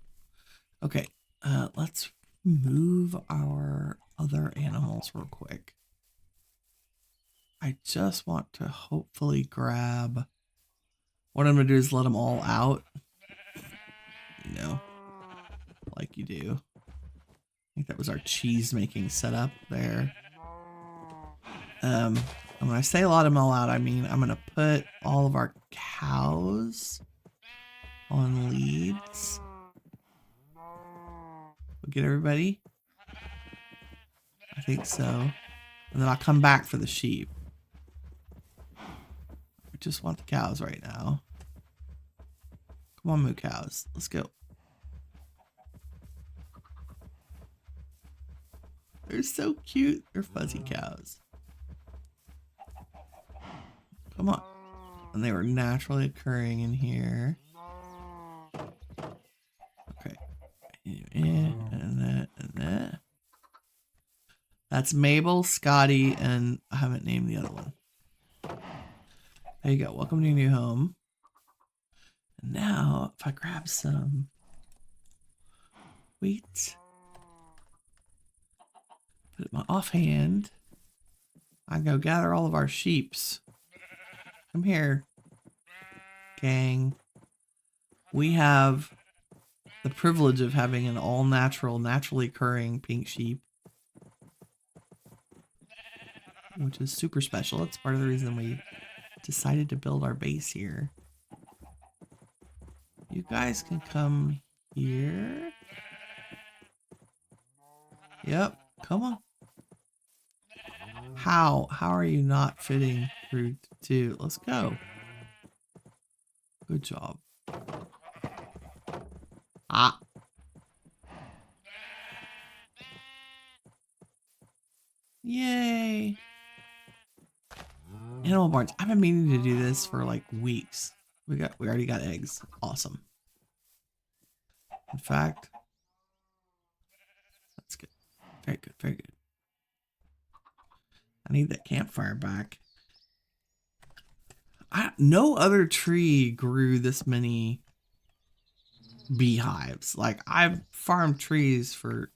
Okay, let's move our other animals real quick. I just want to hopefully grab... What I'm going to do is let them all out. You know, like you do. I think that was our cheese making setup there. And when I say let them all out, I mean I'm going to put all of our cows on leads. We'll get everybody. I think so. And then I'll come back for the sheep. I just want the cows right now. Come on, moo cows. Let's go. They're so cute. They're fuzzy cows. Come on. And they were naturally occurring in here. Okay. And that, and that. That's Mabel, Scotty, and I haven't named the other one. There you go. Welcome to your new home. And now, if I grab some wheat, put it in my offhand, I go gather all of our sheeps. Come here, gang. We have the privilege of having an all-natural, naturally occurring pink sheep. which is super special. It's part of the reason we decided to build our base here. You guys can come here. Yep, come on. How are you not fitting through two? Let's go. Good job. Ah. Yay. Animal barns. I've been meaning to do this for like weeks. We already got eggs. Awesome. In fact, that's good. Very good, very good. I need that campfire back. No other tree grew this many beehives. Like, I've farmed trees for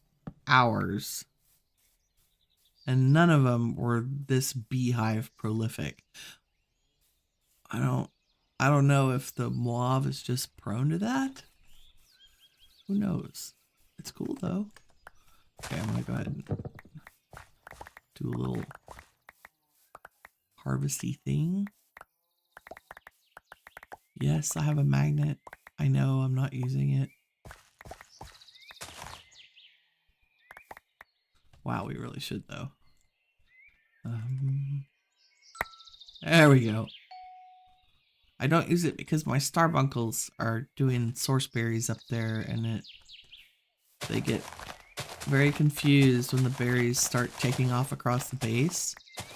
hours and none of them were this beehive prolific. I don't know if the Moab is just prone to that. Who knows? It's cool though. Okay, I'm gonna go ahead and do a little harvesty thing. Yes, I have a magnet. I know I'm not using it. Wow, we really should though. There we go. I don't use it because my starbunkles are doing source berries up there, and they get very confused when the berries start taking off across the base,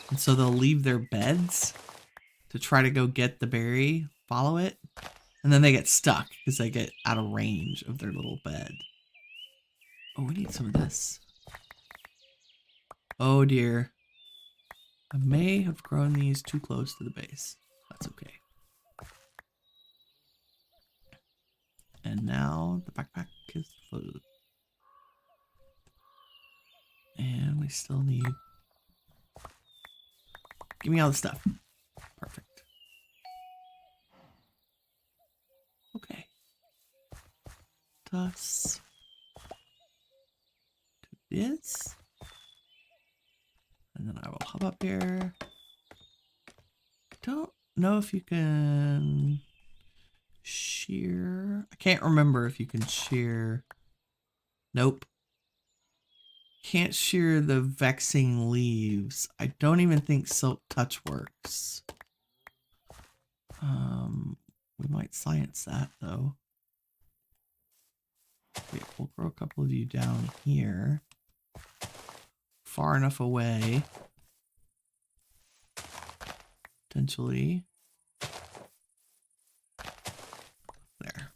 and so they'll leave their beds to try to go get the berry, follow it, and then they get stuck because they get out of range of their little bed. Oh, we need some of this. Oh dear. I may have grown these too close to the base. That's okay. And now the backpack is full. And we still need... Give me all the stuff. Perfect. Okay. Toss. Do this. And then I will hop up here. Don't know if you can shear. I can't remember if you can shear. Nope. Can't shear the vexing leaves. I don't even think Silk Touch works. We might science that though. Okay, we'll grow a couple of you down here. Far enough away. Potentially. There.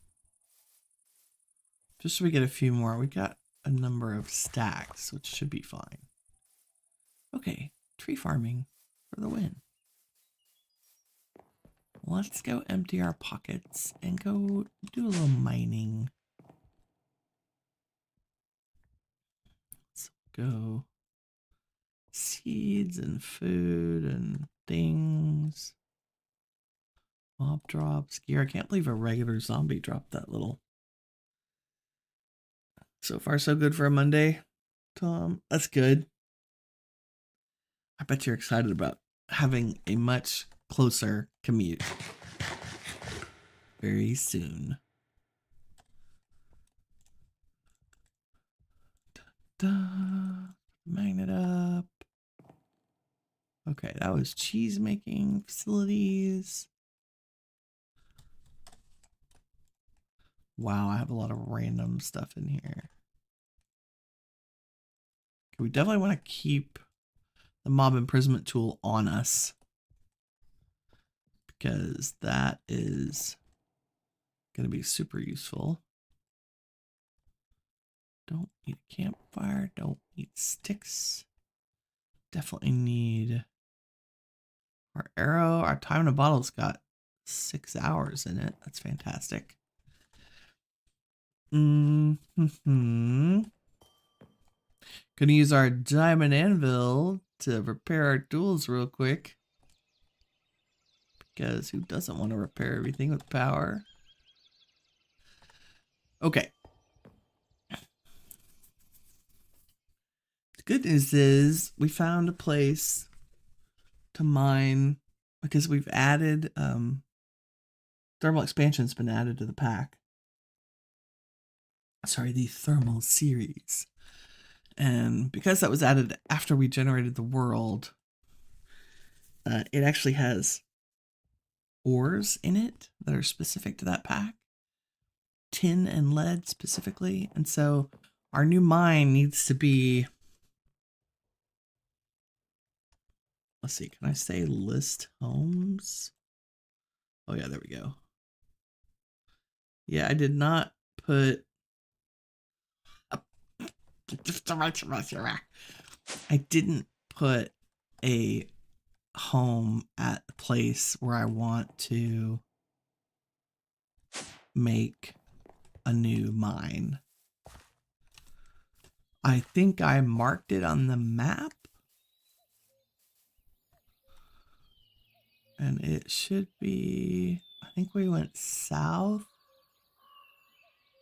Just so we get a few more. We got a number of stacks, which should be fine. Okay, tree farming for the win. Let's go empty our pockets and go do a little mining. Let's go seeds and food and things. Mob drops, gear. I can't believe a regular zombie dropped that little. So far, so good for a Monday, Tom. That's good. I bet you're excited about having a much closer commute very soon. Da-da. Magnet up. Okay, that was cheese making facilities. Wow, I have a lot of random stuff in here. Okay, we definitely want to keep the mob imprisonment tool on us, because that is going to be super useful. Don't need a campfire, don't need sticks. Definitely need our arrow. Our time in a bottle's got 6 hours in it. That's fantastic. Gonna use our diamond anvil to repair our tools real quick, because who doesn't want to repair everything with power? Okay. The good news is we found a place to mine because we've added thermal expansion's been added to the pack. Sorry, the thermal series. And because that was added after we generated the world, it actually has ores in it that are specific to that pack. Tin and lead specifically. And so our new mine needs to be, let's see, can I say list homes? Oh yeah, there we go. Yeah, I did not put I didn't put a home at the place where I want to make a new mine. I think I marked it on the map. And it should be, I think we went south.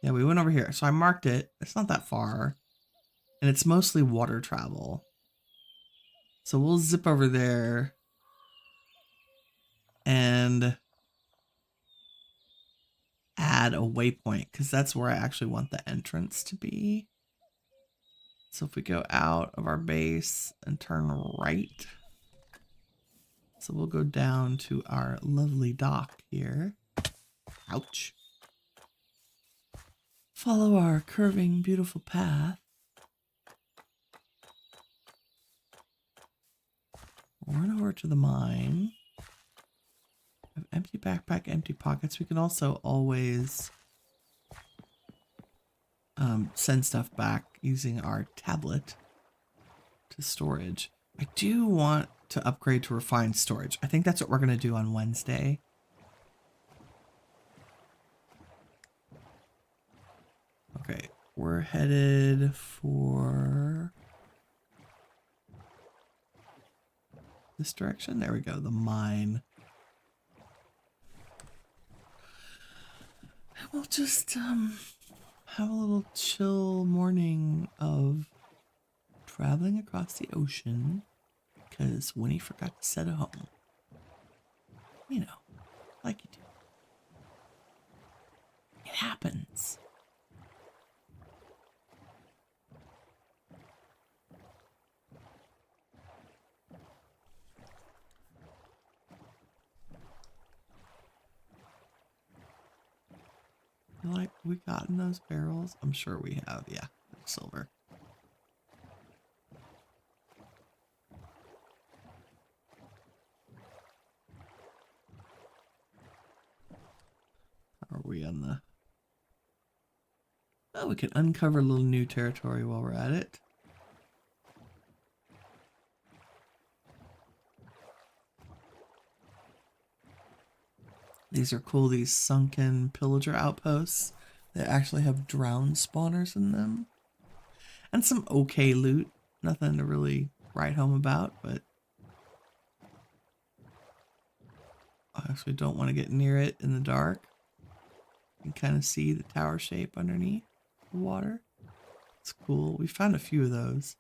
Yeah, we went over here. So I marked it. It's not that far. And it's mostly water travel. So we'll zip over there and add a waypoint because that's where I actually want the entrance to be. So if we go out of our base and turn right, so we'll go down to our lovely dock here. Ouch. Follow our curving, beautiful path. Run over to the mine. Have empty backpack, empty pockets. We can also always send stuff back using our tablet to storage. I do want to upgrade to refined storage. I think that's what we're going to do on Wednesday. Okay, we're headed for this direction. There we go, the mine. We'll just have a little chill morning of traveling across the ocean because Winnie forgot to set a home. You know, like you do. It happens. Like we gotten those barrels? I'm sure we have. Yeah, silver. How are we on the... Oh, we can uncover a little new territory while we're at it. These are cool, these sunken pillager outposts that actually have drown spawners in them. And some okay loot. Nothing to really write home about, but I actually don't want to get near it in the dark. You can kind of see the tower shape underneath the water. It's cool. We found a few of those.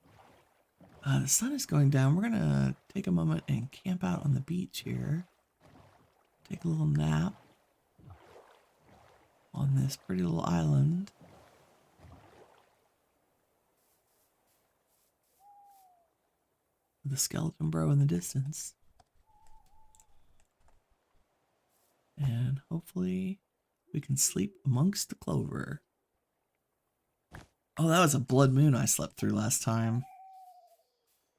The sun is going down. We're going to take a moment and camp out on the beach here. Take a little nap on this pretty little island. With the skeleton bro in the distance. And hopefully we can sleep amongst the clover. Oh, that was a blood moon I slept through last time.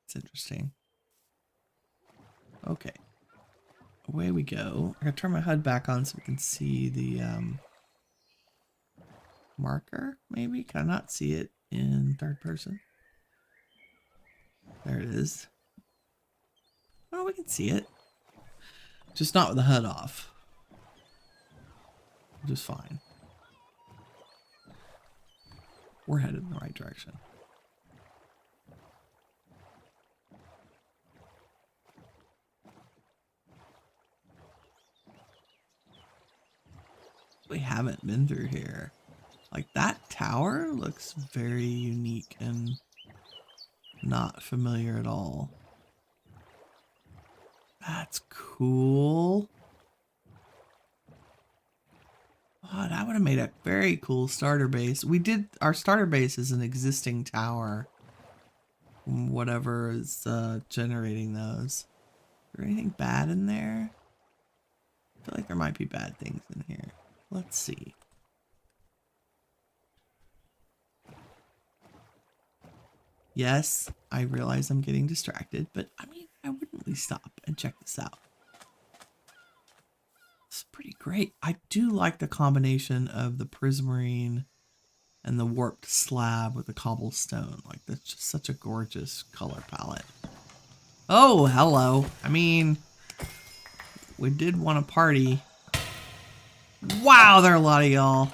It's interesting. Okay. Away we go. I gotta turn my HUD back on so we can see the marker, maybe? Can I not see it in third person? There it is. Oh, we can see it. Just not with the HUD off. Just fine. We're headed in the right direction. We haven't been through here. Like, that tower looks very unique and not familiar at all. That's cool. Oh, that would have made a very cool starter base. Our starter base is an existing tower. Whatever is generating those. Is there anything bad in there? I feel like there might be bad things in here. Let's see. Yes, I realize I'm getting distracted, but I mean, I wouldn't really stop and check this out. It's pretty great. I do like the combination of the prismarine and the warped slab with the cobblestone. Like, that's just such a gorgeous color palette. Oh, hello. I mean, we did want to party. Wow, there are a lot of y'all.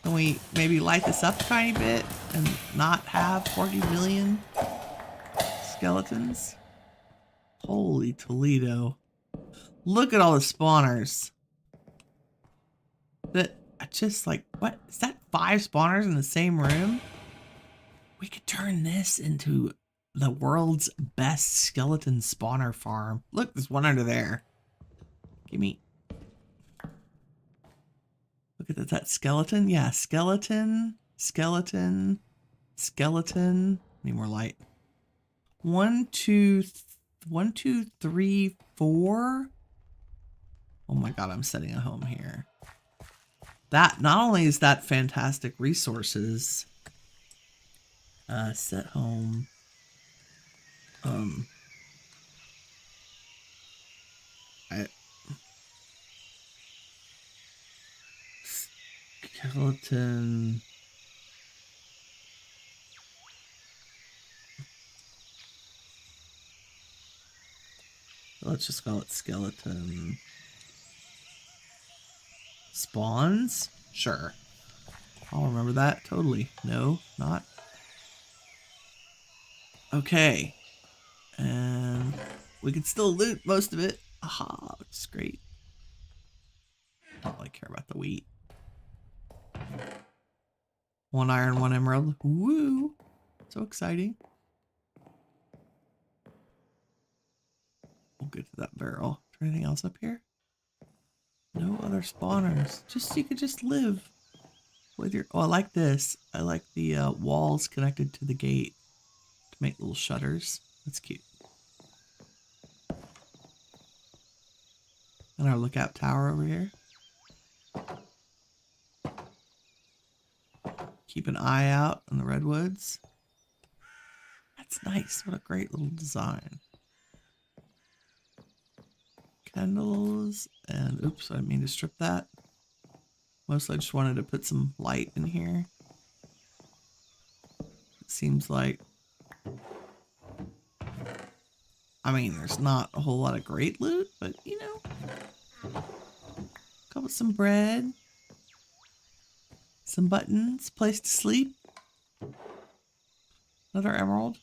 Can we maybe light this up a tiny bit and not have 40 million skeletons? Holy Toledo. Look at all the spawners. That just like, what? Is that 5 spawners in the same room? We could turn this into the world's best skeleton spawner farm. Look, there's one under there. Give me. Look at that skeleton. Yeah, skeleton, skeleton, skeleton. Need more light. 1, 2, 3, 4. Oh my god, I'm setting a home here. That not only is that fantastic resources. Set home. Skeleton. Let's just call it skeleton. Spawns? Sure. I'll remember that. Totally. No, not. Okay. And we can still loot most of it. Aha, which is great. I don't really care about the wheat. 1 iron, 1 emerald. Woo! So exciting. We'll get to that barrel. Is there anything else up here? No other spawners. Just so you could just live with your. Oh, I like this. I like the walls connected to the gate to make little shutters. That's cute. And our lookout tower over here. Keep an eye out on the redwoods. That's nice. What a great little design. Candles and oops, I didn't mean to strip that. Mostly I just wanted to put some light in here. It seems like, I mean, there's not a whole lot of great loot, but you know, come with some bread, some buttons, place to sleep, another emerald.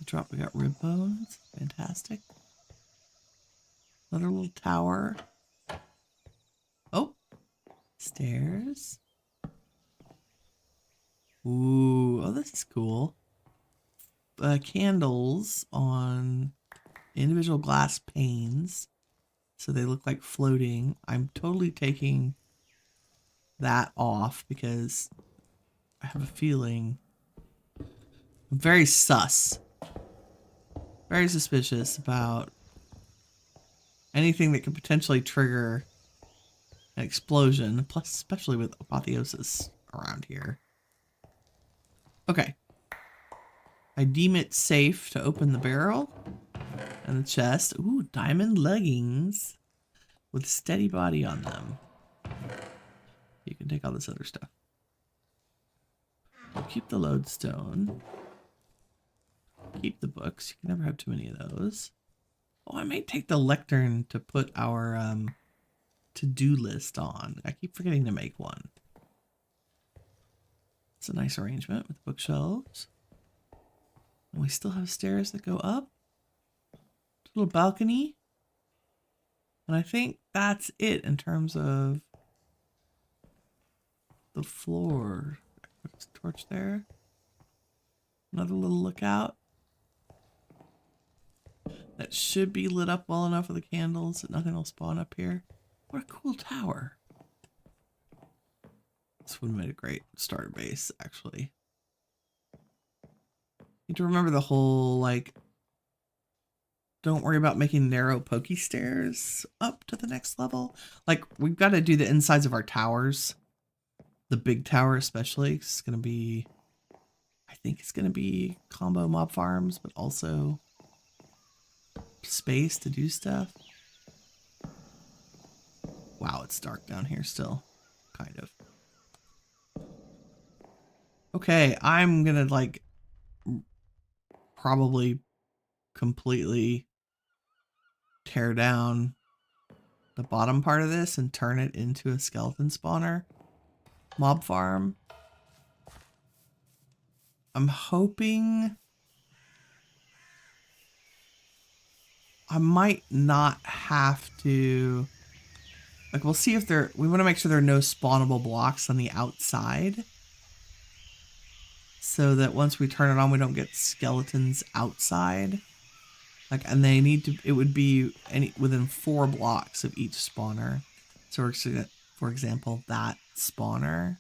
Drop, we got rib bones, fantastic. Another little tower. Oh, stairs. Ooh, oh, this is cool. Candles on individual glass panes, so they look like floating. I'm totally taking that off because I have a feeling I'm very sus. Very suspicious about anything that could potentially trigger an explosion, plus especially with apotheosis around here. Okay. I deem it safe to open the barrel and the chest. Ooh, diamond leggings with steady body on them. You can take all this other stuff. I'll keep the lodestone. Keep the books. You can never have too many of those. Oh, I may take the lectern to put our to-do list on. I keep forgetting to make one. It's a nice arrangement with bookshelves. And we still have stairs that go up. A little balcony. And I think that's it in terms of the floor. Put a torch there. Another little lookout. That should be lit up well enough with the candles that nothing will spawn up here. What a cool tower. This would have made a great starter base, actually. Need to remember the whole, like, don't worry about making narrow pokey stairs up to the next level. Like, we've got to do the insides of our towers. The big tower especially. It's going to be, I think it's going to be combo mob farms, but also space to do stuff. Wow, it's dark down here still. Kind of. Okay, I'm going to, like, probably completely tear down the bottom part of this and turn it into a skeleton spawner mob farm. I'm hoping I might not have to, like, we'll see if we want to make sure there are no spawnable blocks on the outside so that once we turn it on we don't get skeletons outside. Like, and they need to, it would be within 4 blocks of each spawner. So for example, that spawner,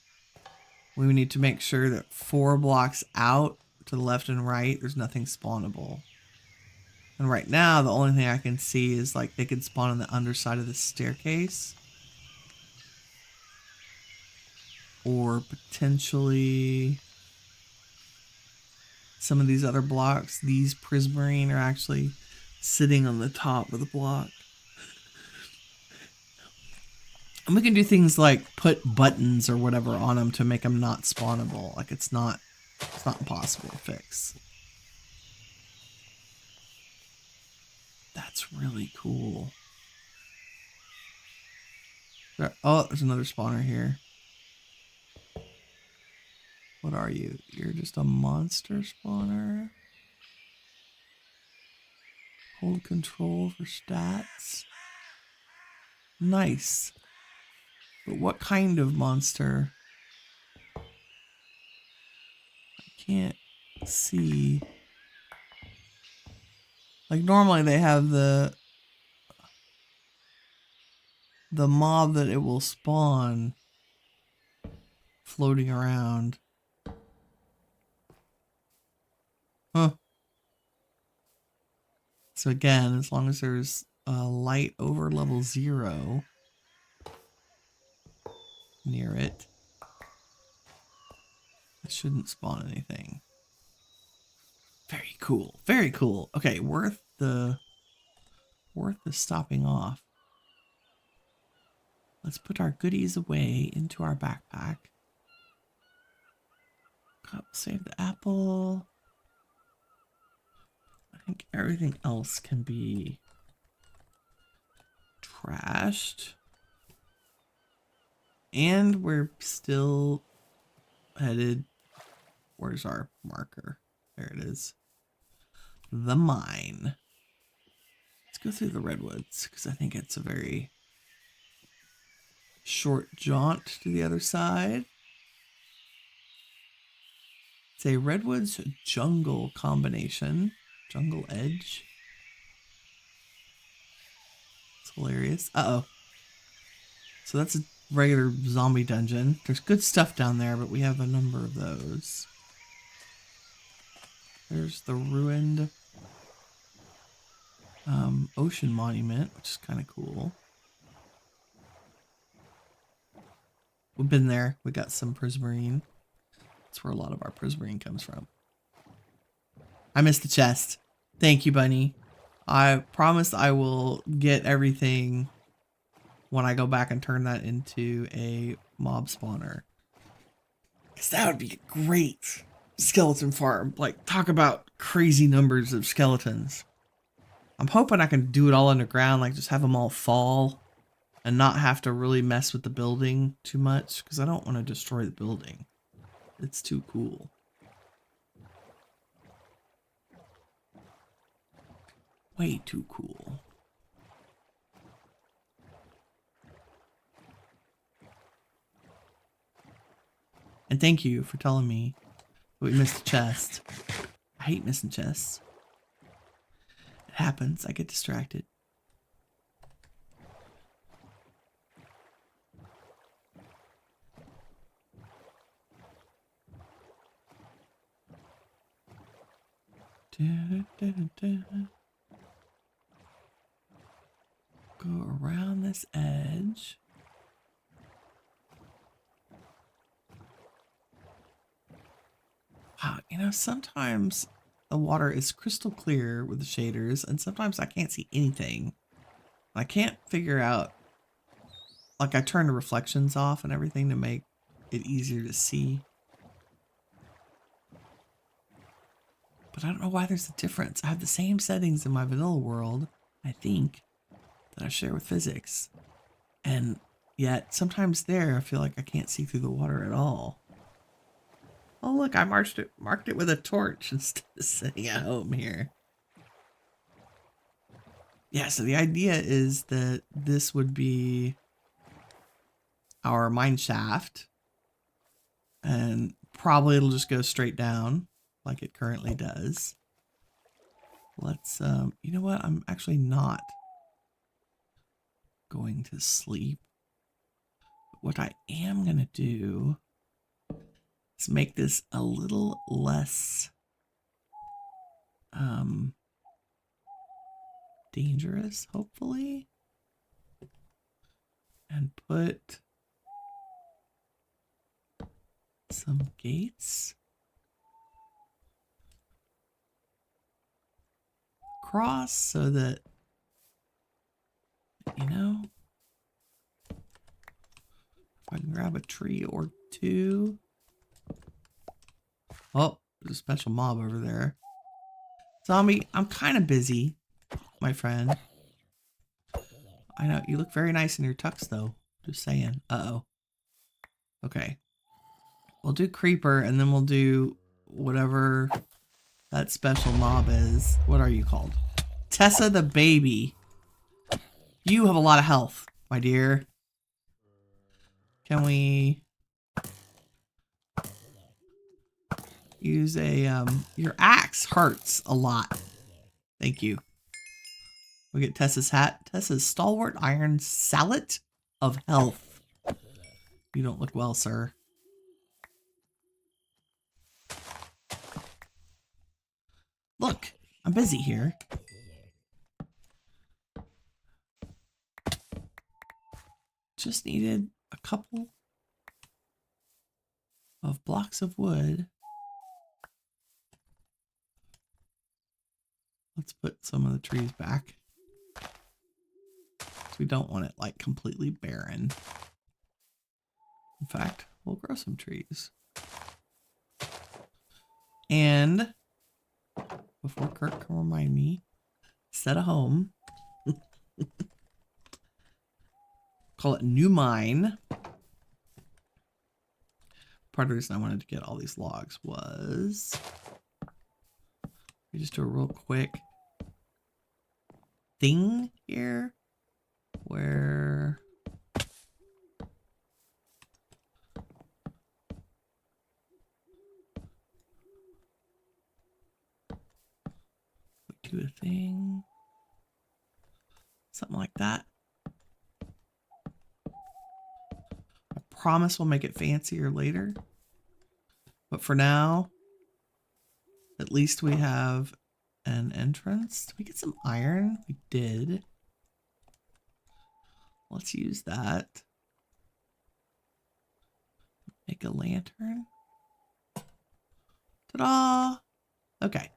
we would need to make sure that 4 blocks out to the left and right, there's nothing spawnable. And right now, the only thing I can see is, like, they could spawn on the underside of the staircase. Or potentially some of these other blocks. These prismarine are actually sitting on the top of the block. And we can do things like put buttons or whatever on them to make them not spawnable. Like, it's not impossible to fix. That's really cool. Oh, there's another spawner here. What are you? You're just a monster spawner. Hold control for stats. Nice. But what kind of monster? I can't see. Like, normally they have the mob that it will spawn floating around. Huh. So again, as long as there's a light over level 0 near it, it shouldn't spawn anything. Very cool. Very cool. Okay, worth the stopping off. Let's put our goodies away into our backpack. Save the apple. I think everything else can be trashed. And we're still headed. Where's our marker? There it is. The mine. Let's go through the redwoods because I think it's a very short jaunt to the other side. It's a redwoods jungle combination. Jungle edge. It's hilarious. Uh-oh. So that's a regular zombie dungeon. There's good stuff down there, but we have a number of those. There's the ruined ocean monument, which is kind of cool. We've been there. We got some prismarine. That's where a lot of our prismarine comes from. I missed the chest. Thank you, Bunny. I promise I will get everything when I go back and turn that into a mob spawner. Because that would be a great skeleton farm. Like, talk about crazy numbers of skeletons. I'm hoping I can do it all underground, like just have them all fall and not have to really mess with the building too much, because I don't want to destroy the building. It's too cool. Way too cool. And thank you for telling me we missed a chest. I hate missing chests. happens. I get distracted. Go around this edge. Wow, you know, sometimes the water is crystal clear with the shaders, and sometimes I can't see anything. I can't figure out, like I turn the reflections off and everything to make it easier to see. But I don't know why there's a difference. I have the same settings in my vanilla world, I think, that I share with physics. And yet, sometimes there, I feel like I can't see through the water at all. Oh, look, I marked it with a torch instead of sitting at home here. Yeah, so the idea is that this would be our mine shaft. And probably it'll just go straight down like it currently does. Let's, you know what? I'm actually not going to sleep. What I am going to do is make this a little less dangerous, hopefully, and put some gates across so that, you know, if I can grab a tree or two. Oh, there's a special mob over there. Zombie, I'm kind of busy, my friend. I know, you look very nice in your tux, though. Just saying. Uh-oh. Okay. We'll do creeper, and then we'll do whatever that special mob is. What are you called? Tessa the baby. You have a lot of health, my dear. Can we use a, your axe hurts a lot. Thank you. We get Tessa's hat. Tessa's stalwart iron sallet of health. You don't look well, sir. Look, I'm busy here. Just needed a couple of blocks of wood. Let's put some of the trees back. We don't want it like completely barren. In fact, we'll grow some trees. And before Kurt can remind me, set a home. Call it New Mine. Part of the reason I wanted to get all these logs was we just do a real quick thing here where we do a thing, something like that. I promise we'll make it fancier later, but for now, at least we have an entrance. Did we get some iron? We did. Let's use that. Make a lantern. Ta-da! Okay.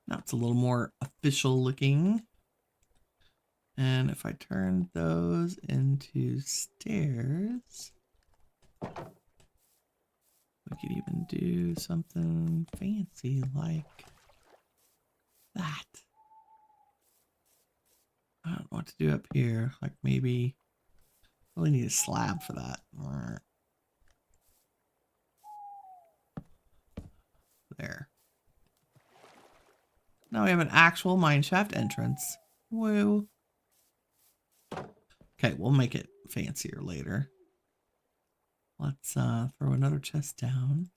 Now it's a little more official looking. And if I turn those into stairs, we could even do something fancy like that. I don't know what to do up here. Like maybe really need a slab for that. There. Now we have an actual mineshaft entrance. Woo. Okay, we'll make it fancier later. Let's throw another chest down.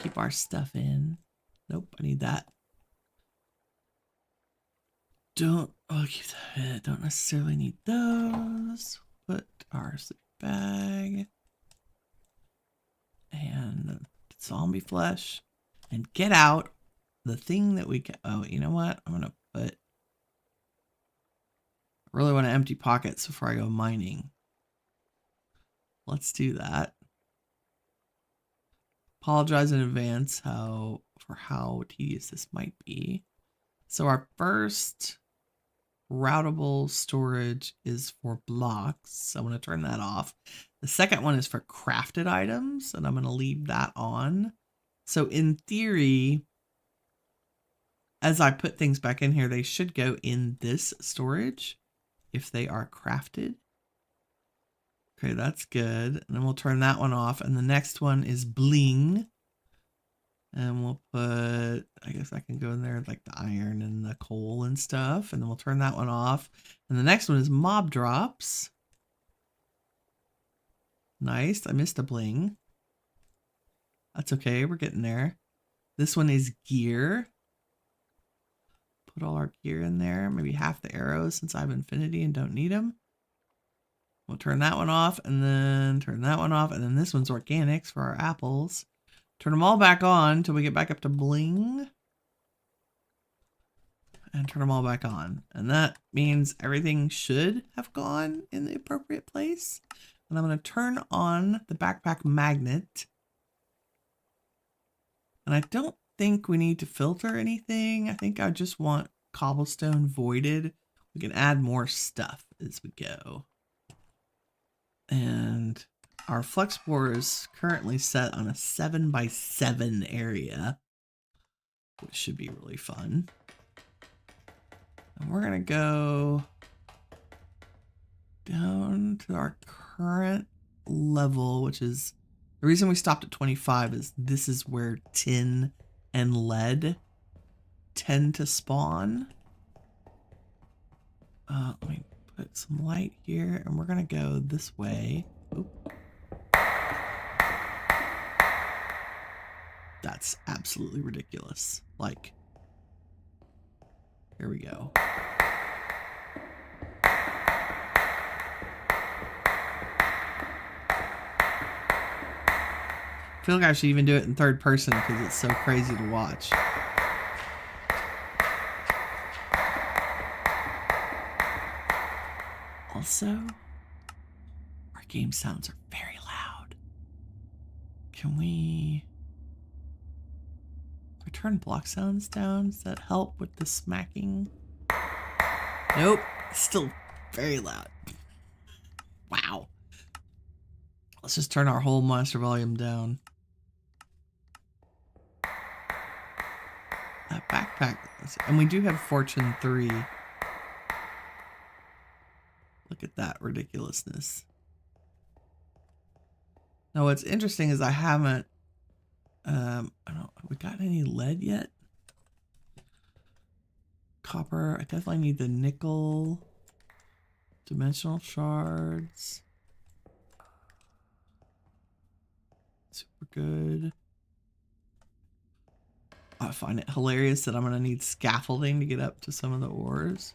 Keep our stuff in. Nope, I need that. I'll keep that. Don't necessarily need those. Put our sleep bag and zombie flesh and get out the thing that we can. Oh, you know what? I'm going to put. I really want to empty pockets before I go mining. Let's do that. Apologize in advance for how tedious this might be. So our first routable storage is for blocks. So I'm going to turn that off. The second one is for crafted items, and I'm going to leave that on. So in theory, as I put things back in here, they should go in this storage if they are crafted. Okay, that's good. And then we'll turn that one off. And the next one is bling. And we'll put, I guess I can go in there like the iron and the coal and stuff. And then we'll turn that one off. And the next one is mob drops. Nice. I missed a bling. That's okay. We're getting there. This one is gear. Put all our gear in there. Maybe half the arrows since I have infinity and don't need them. We'll turn that one off and then turn that one off. And then this one's organics for our apples. Turn them all back on until we get back up to bling. And turn them all back on. And that means everything should have gone in the appropriate place. And I'm going to turn on the backpack magnet. And I don't think we need to filter anything. I think I just want cobblestone voided. We can add more stuff as we go. And our Fluxbore is currently set on a 7x7 area, which should be really fun. And we're going to go down to our current level, which is the reason we stopped at 25 is this is where tin and lead tend to spawn. Let me put some light here and we're going to go this way. Oop. That's absolutely ridiculous. Like, here we go. I feel like I should even do it in third person because it's so crazy to watch. Also, our game sounds are very loud. Can we turn block sounds down? Does that help with the smacking? Nope, still very loud. Wow. Let's just turn our whole monster volume down. That backpack, and we do have Fortune 3. Look at that ridiculousness. Now what's interesting is I haven't, have we got any lead yet? Copper, I definitely need the nickel. Dimensional shards. Super good. I find it hilarious that I'm going to need scaffolding to get up to some of the ores.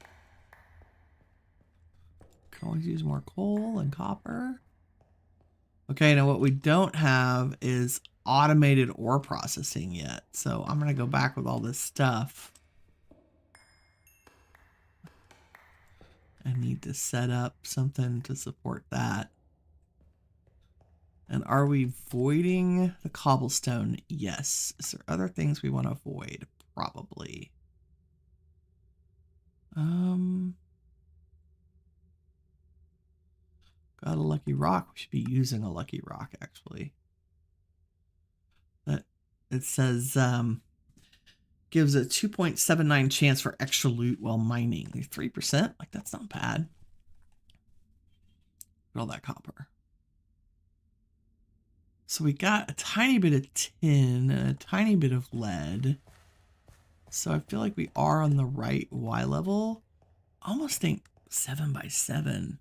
Can always use more coal and copper. Okay, now what we don't have is automated ore processing yet. So I'm going to go back with all this stuff. I need to set up something to support that. And are we voiding the cobblestone? Yes. Is there other things we want to void? Probably. Got a lucky rock. We should be using a lucky rock, actually. But it says gives a 2.79 chance for extra loot while mining. 3%? Like, that's not bad. Look at all that copper. So we got a tiny bit of tin and a tiny bit of lead. So I feel like we are on the right Y level. I almost think 7x7.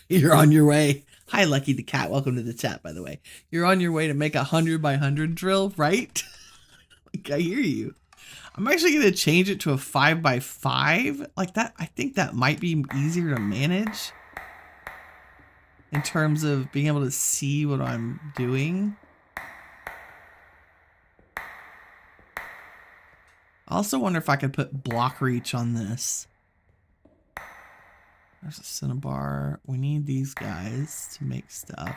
You're on your way. Hi, Lucky the Cat. Welcome to the chat, by the way. You're on your way to make a 100x100 drill, right? Like, I hear you. I'm actually going to change it to a 5x5 like that. I think that might be easier to manage in terms of being able to see what I'm doing. I also wonder if I could put block reach on this. There's a cinnabar. We need these guys to make stuff.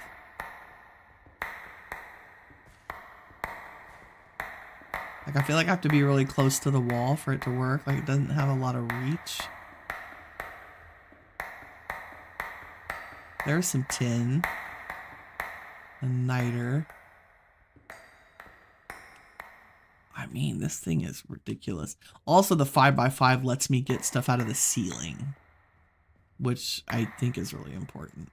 Like, I feel like I have to be really close to the wall for it to work. Like, it doesn't have a lot of reach. There's some tin. A niter. I mean, this thing is ridiculous. Also, the 5x5 lets me get stuff out of the ceiling, which I think is really important.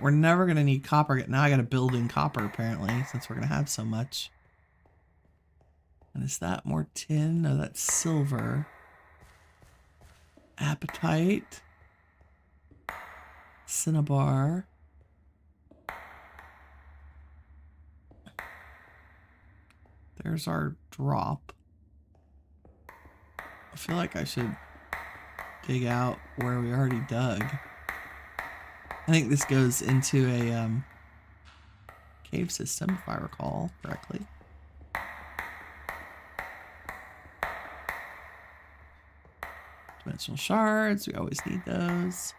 We're never going to need copper. Now I got to build in copper, apparently, since we're going to have so much. And is that more tin? No, that's silver. Apatite. Cinnabar. There's our drop. I feel like I should dig out where we already dug. I think this goes into a cave system, if I recall correctly. Dimensional shards, we always need those.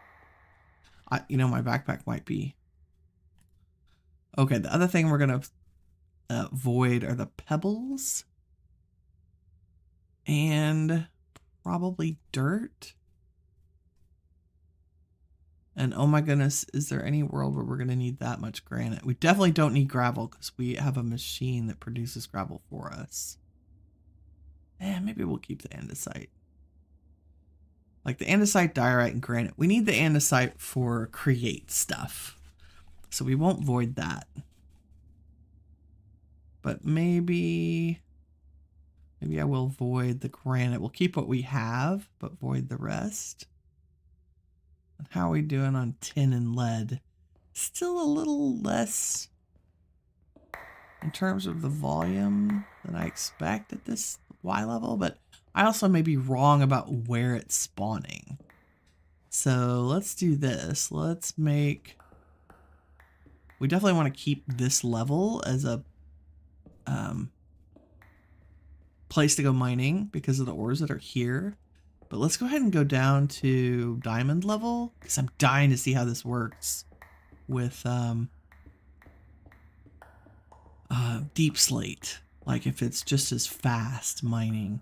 You know, my backpack might be... Okay, the other thing we're going to void are the pebbles. And probably dirt. And oh my goodness, is there any world where we're going to need that much granite? We definitely don't need gravel because we have a machine that produces gravel for us. And maybe we'll keep the andesite. Like the andesite, diorite, and granite. We need the andesite for create stuff. So we won't void that. But maybe I will void the granite. We'll keep what we have, but void the rest. And how are we doing on tin and lead? Still a little less in terms of the volume than I expect at this Y level, but I also may be wrong about where it's spawning. So let's do this. Let's make... We definitely want to keep this level as a place to go mining because of the ores that are here. But let's go ahead and go down to diamond level because I'm dying to see how this works with deep slate. Like if it's just as fast mining.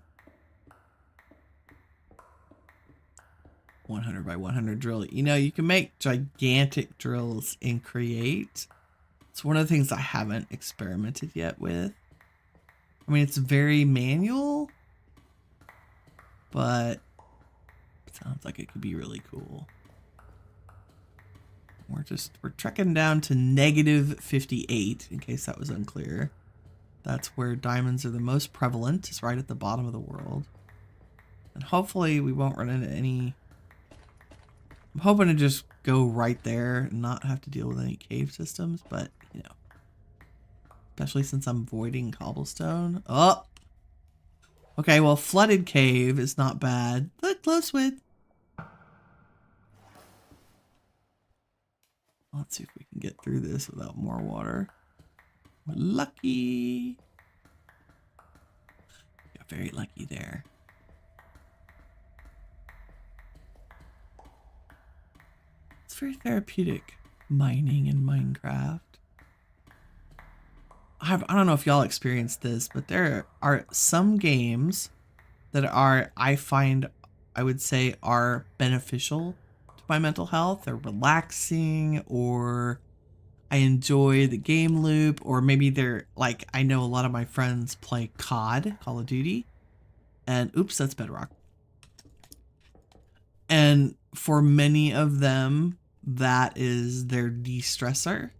100 by 100 drill. You know, you can make gigantic drills in Create. It's one of the things I haven't experimented yet with. I mean, it's very manual, but it sounds like it could be really cool. We're trekking down to -58 in case that was unclear. That's where diamonds are the most prevalent. It's right at the bottom of the world. And hopefully we won't run into any... I'm hoping to just go right there and not have to deal with any cave systems, but, you know. Especially since I'm voiding cobblestone. Oh! Okay, well, flooded cave is not bad. But close with. Let's see if we can get through this without more water. We're lucky. Got very lucky there. It's very therapeutic, mining in Minecraft. I don't know if y'all experienced this, but there are some games that I would say are beneficial to my mental health. They're relaxing, or I enjoy the game loop, or maybe they're like, I know a lot of my friends play COD, Call of Duty, and oops, that's Bedrock. And for many of them, that is their de-stressor,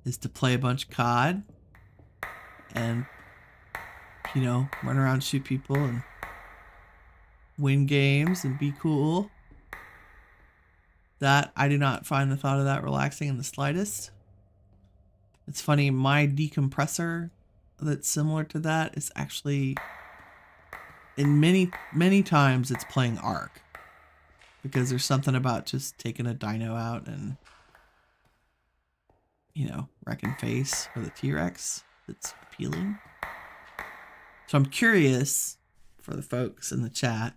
is to play a bunch of COD and, you know, run around, shoot people, and win games and be cool. That, I do not find the thought of that relaxing in the slightest. It's funny, my decompressor that's similar to that is actually, in many times, it's playing Ark. Because there's something about just taking a dino out and, you know, wrecking face with a T-Rex that's appealing. So I'm curious, for the folks in the chat,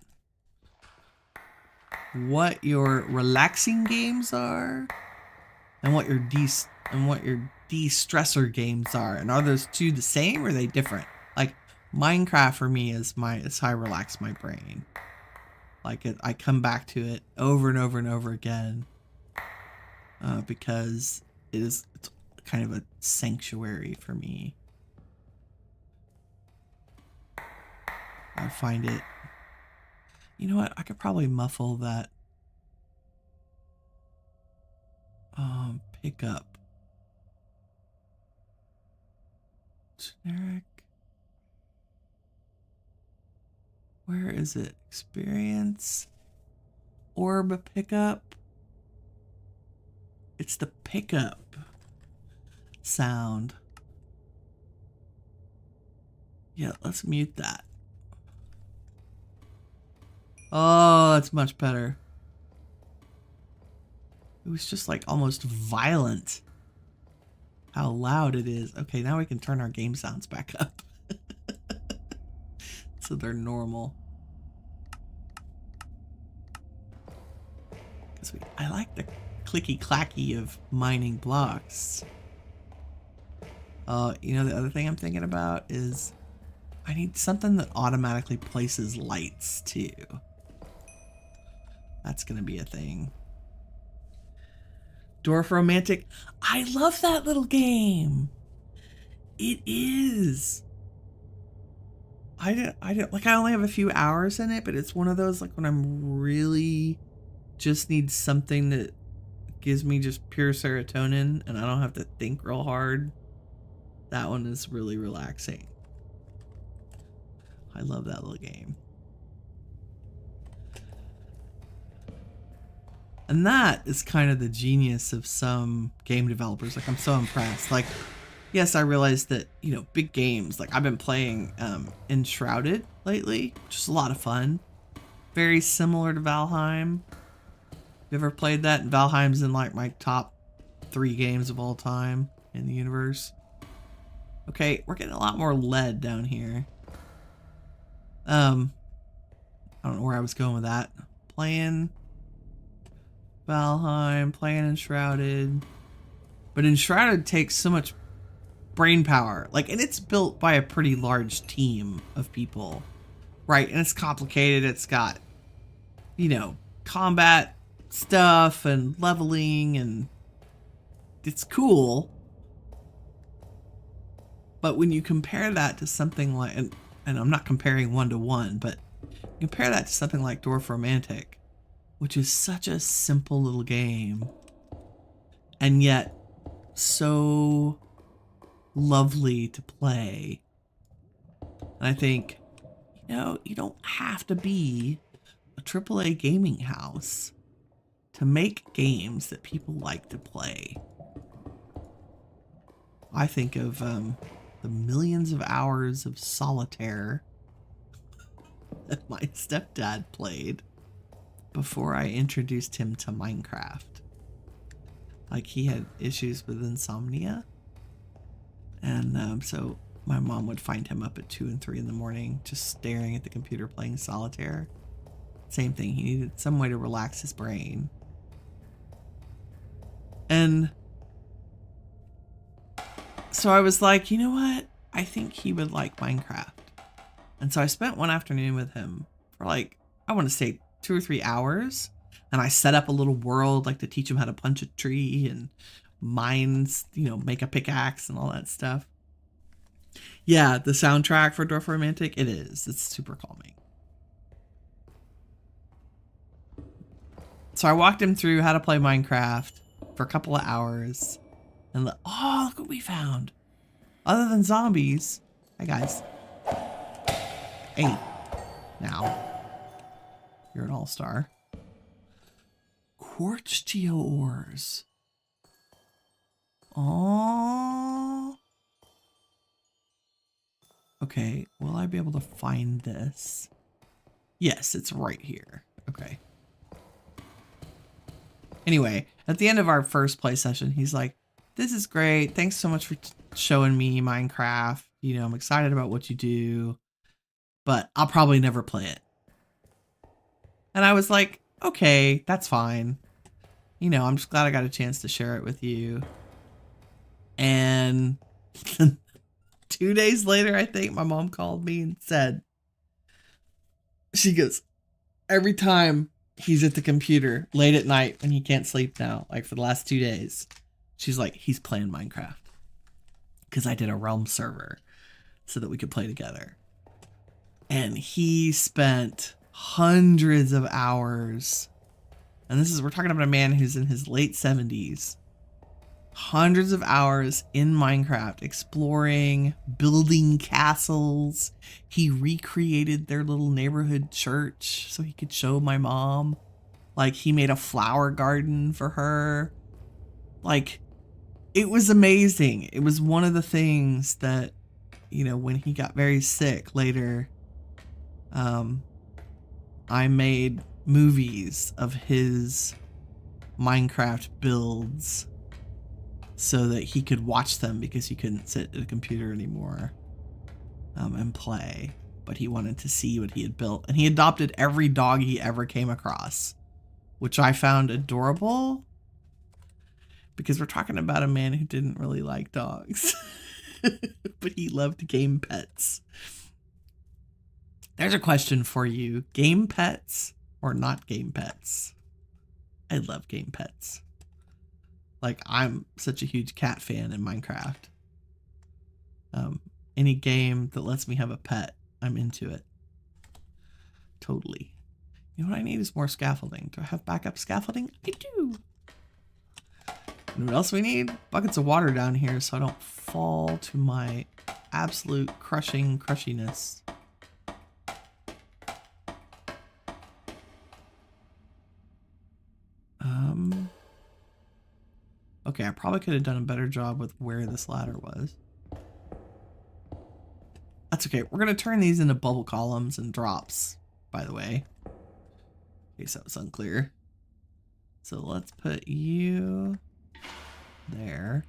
what your relaxing games are and what your de-stressor games are. And are those two the same or are they different? Like Minecraft for me is how I relax my brain. Like I come back to it over and over and over again because it's kind of a sanctuary for me. I find it. You know what? I could probably muffle that. Pick up. Generic. Where is it? Experience. Orb pickup. It's the pickup sound. Yeah, let's mute that. Oh, that's much better. It was just like almost violent how loud it is. Okay, now we can turn our game sounds back up. So they're normal. Because I like the clicky clacky of mining blocks. You know, the other thing I'm thinking about is I need something that automatically places lights too. That's gonna be a thing. Dwarf Romantic. I love that little game. It is. I only have a few hours in it, but it's one of those like when I'm really just need something that gives me just pure serotonin and I don't have to think real hard. That one is really relaxing. I love that little game. And that is kind of the genius of some game developers. Like, I'm so impressed. Like, yes, I realized that, you know, big games, like I've been playing Enshrouded lately, which is a lot of fun. Very similar to Valheim. You ever played that? And Valheim's in like my top 3 games of all time in the universe. Okay, we're getting a lot more lead down here. I don't know where I was going with that. Playing Valheim, playing Enshrouded. But Enshrouded takes so much brain power. Like, and it's built by a pretty large team of people. Right, and it's complicated. It's got, you know, combat stuff and leveling, and it's cool. But when you compare that to something like, and I'm not comparing 1-to-1, but compare that to something like Dwarf Romantic, which is such a simple little game, and yet so lovely to play. And I think, you know, you don't have to be a AAA gaming house to make games that people like to play. I think of the millions of hours of solitaire that my stepdad played before I introduced him to Minecraft. Like, he had issues with insomnia, and so my mom would find him up at 2 and 3 in the morning just staring at the computer playing solitaire. Same thing, he needed some way to relax his brain. And so I was like, you know what? I think he would like Minecraft. And so I spent one afternoon with him for like, I want to say 2 or 3 hours. And I set up a little world, like to teach him how to punch a tree and mines, you know, make a pickaxe and all that stuff. Yeah, the soundtrack for Dwarf Romantic, it is. It's super calming. So I walked him through how to play Minecraft for a couple of hours. And oh, look what we found. Other than zombies. Hi, guys. Hey. Now. You're an all-star. Quartz geo ores. Oh. Okay, will I be able to find this? Yes, it's right here. Okay. Anyway, at the end of our first play session, he's like, this is great. Thanks so much for showing me Minecraft. You know, I'm excited about what you do, but I'll probably never play it. And I was like, okay, that's fine. You know, I'm just glad I got a chance to share it with you. And 2 days later, I think my mom called me and said, she goes, every time he's at the computer late at night when he can't sleep now, like for the last 2 days, she's like, he's playing Minecraft. Because I did a realm server so that we could play together. And he spent hundreds of hours. And we're talking about a man who's in his late 70s. Hundreds of hours in Minecraft, exploring, building castles. He recreated their little neighborhood church so he could show my mom. Like, he made a flower garden for her. Like, it was amazing. It was one of the things that, you know, when he got very sick later, I made movies of his Minecraft builds so that he could watch them because he couldn't sit at a computer anymore and play. But he wanted to see what he had built. And he adopted every dog he ever came across, which I found adorable because we're talking about a man who didn't really like dogs, but he loved game pets. There's a question for you. Game pets or not game pets? I love game pets. Like, I'm such a huge cat fan in Minecraft. Any game that lets me have a pet, I'm into it. Totally. You know what I need is more scaffolding. Do I have backup scaffolding? I do. And what else we need? Buckets of water down here so I don't fall to my absolute crushiness. Okay, I probably could have done a better job with where this ladder was. That's okay. We're going to turn these into bubble columns and drops, by the way. In case that was unclear. So let's put you there.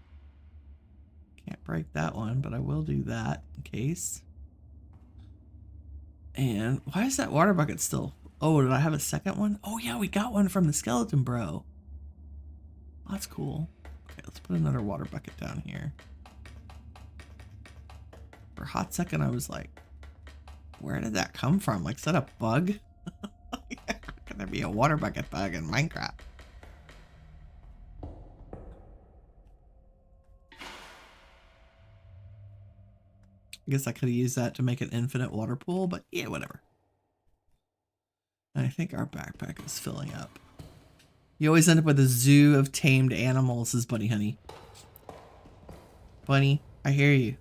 Can't break that one, but I will do that in case. And why is that water bucket still? Oh, did I have a second one? Oh yeah, we got one from the skeleton bro. That's cool. Okay, let's put another water bucket down here. For a hot second, I was like, where did that come from? Like, is that a bug? How can there be a water bucket bug in Minecraft? I guess I could have used that to make an infinite water pool, but yeah, whatever. And I think our backpack is filling up. You always end up with a zoo of tamed animals, says Bunny Honey. Bunny, I hear you.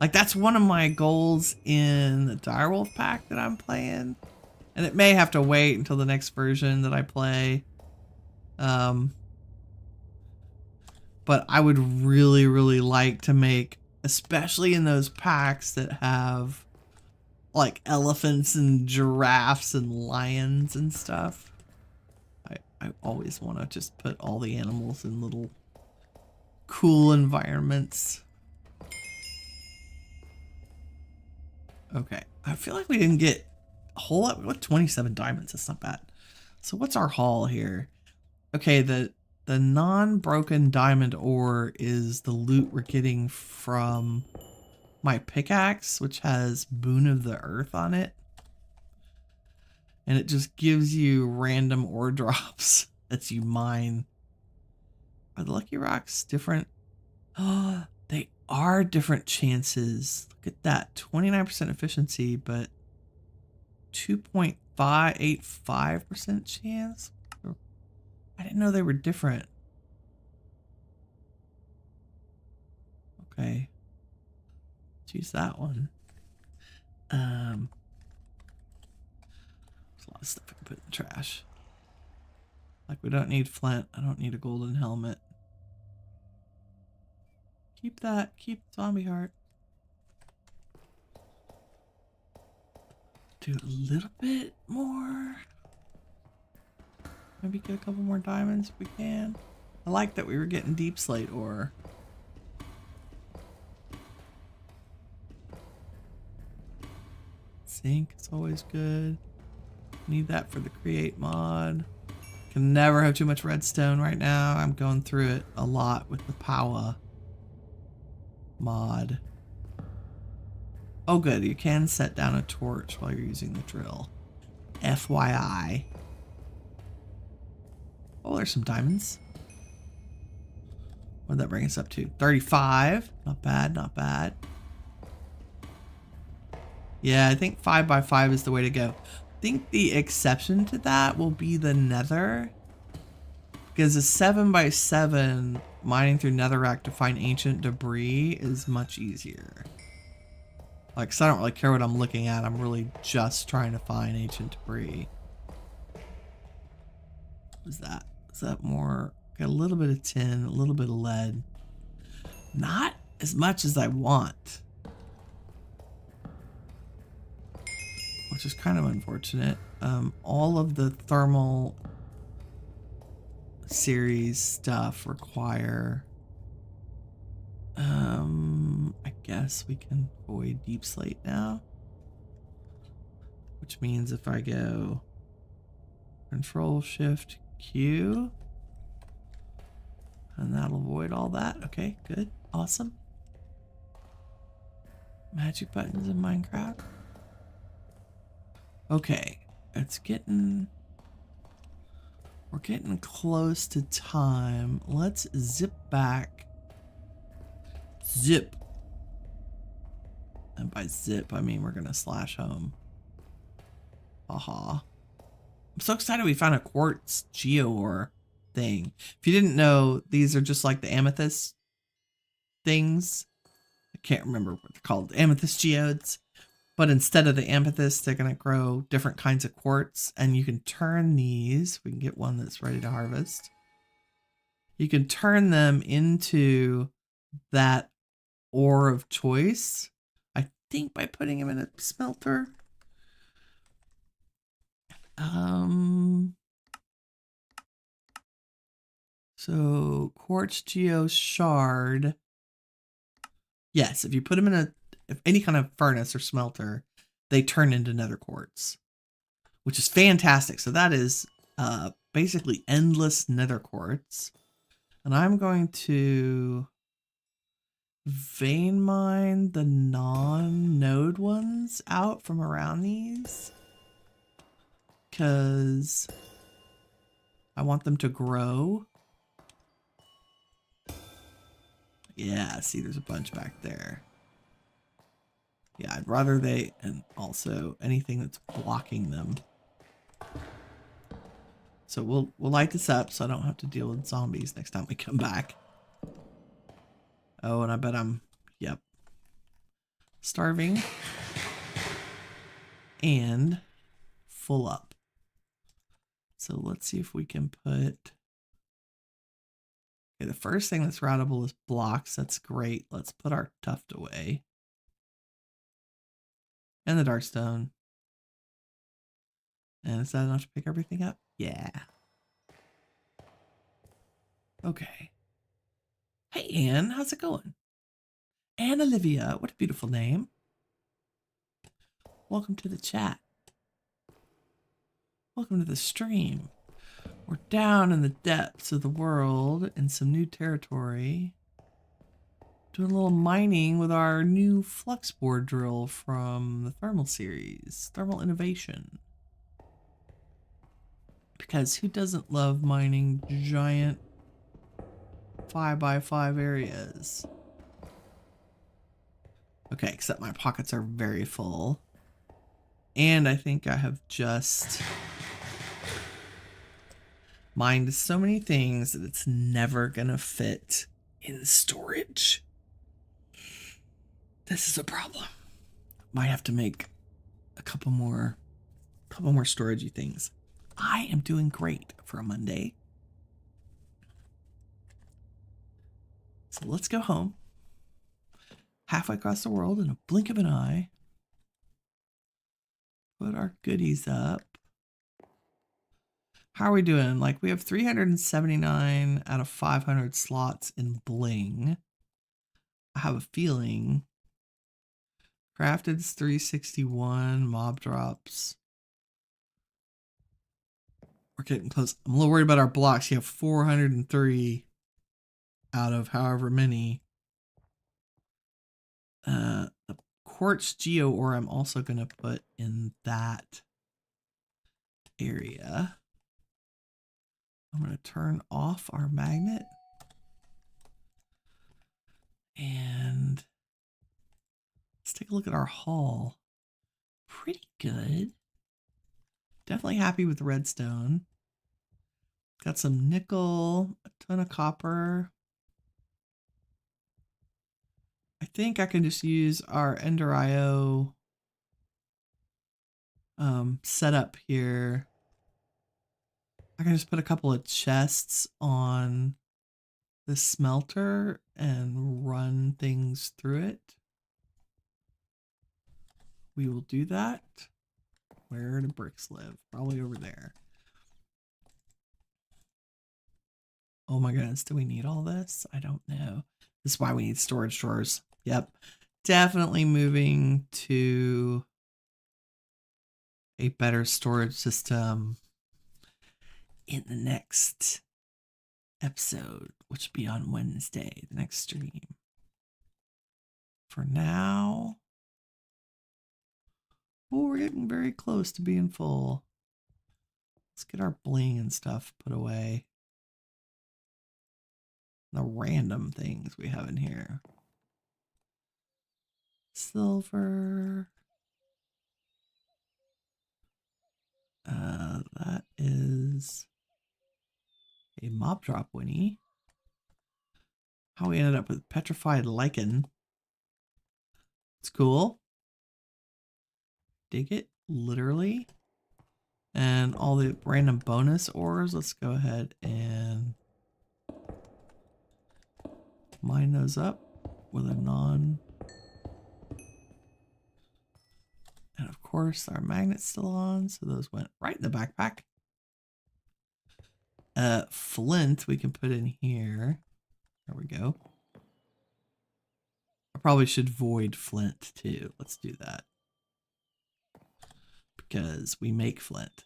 Like, that's one of my goals in the Direwolf pack that I'm playing. And it may have to wait until the next version that I play. But I would really, really like to make, especially in those packs that have like elephants and giraffes and lions and stuff. I always want to just put all the animals in little cool environments. Okay, I feel like we didn't get a whole lot. What, 27 diamonds? That's not bad. So what's our haul here? Okay, the non-broken diamond ore is the loot we're getting from my pickaxe, which has Boon of the Earth on it. And it just gives you random ore drops as you mine. Are the lucky rocks different? Oh, they are different chances. Look at that. 29% efficiency, but 2.585% chance. I didn't know they were different. Okay. Let's use that one. There's a lot of stuff I can put in the trash. Like, we don't need flint. I don't need a golden helmet. Keep that. Keep zombie heart. do a little bit more. Maybe get a couple more diamonds if we can. I like that we were getting deep slate ore. Zinc is always good. Need that for the create mod. Can never have too much redstone right now. I'm going through it a lot with the power mod. Oh good, you can set down a torch while you're using the drill. FYI. Oh, there's some diamonds. What did that bring us up to? 35. Not bad, not bad. Yeah, I think 5x5 is the way to go. I think the exception to that will be the nether. Because a 7x7 mining through netherrack to find ancient debris is much easier. Like, 'cause I don't really care what I'm looking at. I'm really just trying to find ancient debris. What is that? Is that more? Got a little bit of tin, a little bit of lead. Not as much as I want. Which is kind of unfortunate. All of the thermal series stuff require... I guess we can avoid deep slate now. Which means if I go Control Shift Q, and that'll avoid all that. Okay, good, awesome. Magic buttons in Minecraft. Okay, it's getting... We're getting close to time. Let's zip back. Zip. And by zip, I mean we're gonna slash home. Aha. I'm so excited we found a quartz geoore thing. If you didn't know, these are just like the amethyst things. I can't remember what they're called. Amethyst geodes. But instead of the amethyst, they're going to grow different kinds of quartz. And you can turn these. We can get one that's ready to harvest. You can turn them into that ore of choice. I think by putting them in a smelter. So quartz geo shard. Yes, if you put them in any kind of furnace or smelter, they turn into nether quartz, which is fantastic. So that is basically endless nether quartz. And I'm going to vein mine the non-node ones out from around these because I want them to grow. Yeah, see, there's a bunch back there. Yeah, I'd rather they, and also anything that's blocking them. So we'll light this up so I don't have to deal with zombies next time we come back. Oh, and I bet I'm, yep, starving and full up. So let's see if we can put, okay, the first thing that's routable is blocks. That's great. Let's put our tuft away. And the darkstone. And is that enough to pick everything up? Yeah. Okay. Hey, Anne, how's it going? Anne Olivia, what a beautiful name. Welcome to the chat. Welcome to the stream. We're down in the depths of the world in some new territory. Doing a little mining with our new Fluxbore Drill from the Thermal series, Thermal Innovation. Because who doesn't love mining giant 5x5 areas? Okay, except my pockets are very full. And I think I have just mined so many things that it's never gonna fit in storage. This is a problem. Might have to make a couple more storagey things. I am doing great for a Monday. So let's go home. Halfway across the world in a blink of an eye. put our goodies up. How are we doing? Like, we have 379 out of 500 slots in bling. I have a feeling. Crafted's 361, mob drops. We're getting close. I'm a little worried about our blocks. You have 403 out of however many. The quartz geo ore I'm also going to put in that area. I'm going to turn off our magnet. And let's take a look at our haul. Pretty good. Definitely happy with redstone. Got some nickel, a ton of copper. I think I can just use our Ender IO setup here. I can just put a couple of chests on the smelter and run things through it. We will do that. Where do bricks live? Probably over there. Oh my goodness, do we need all this? I don't know. This is why we need storage drawers. Yep. Definitely moving to a better storage system in the next episode, which will be on Wednesday, the next stream. For now, oh, we're getting very close to being full. Let's get our bling and stuff put away. The random things we have in here. Silver. That is a mob drop Winnie. How we ended up with petrified lichen. It's cool. Dig it, literally. And all the random bonus ores, let's go ahead and mine those up with a non. And of course our magnet's still on, so those went right in the backpack. Flint we can put in here. There we go. I probably should void flint too. Let's do that. Because we make flint.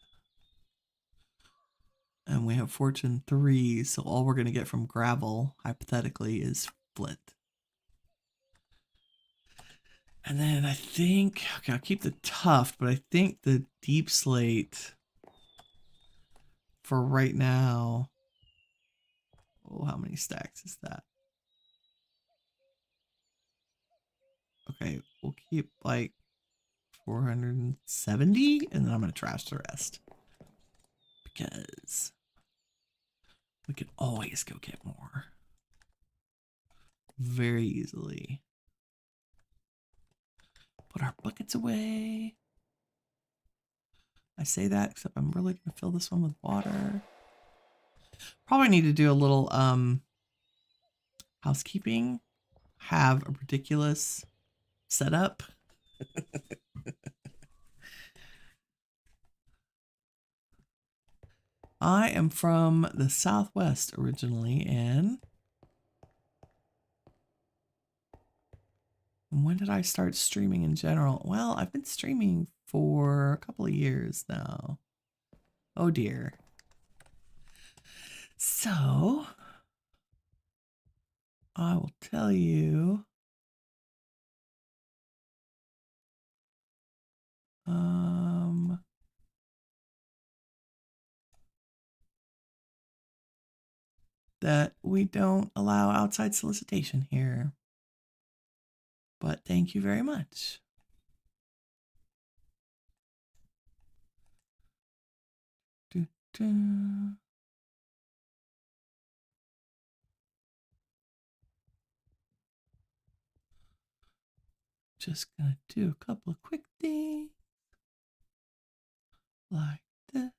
And we have fortune 3, so all we're going to get from gravel, hypothetically, is flint. And then I think, okay, I'll keep the tuft, but I think the deep slate for right now, oh, how many stacks is that? Okay, we'll keep like 470, and then I'm going to trash the rest. Because we could always go get more. Very easily. Put our buckets away. I say that, except I'm really going to fill this one with water. Probably need to do a little housekeeping. Have a ridiculous setup. I am from the Southwest originally, and when did I start streaming in general? Well, I've been streaming for a couple of years now. Oh dear. So, I will tell you. That we don't allow outside solicitation here. But thank you very much. Just gonna do a couple of quick things like this.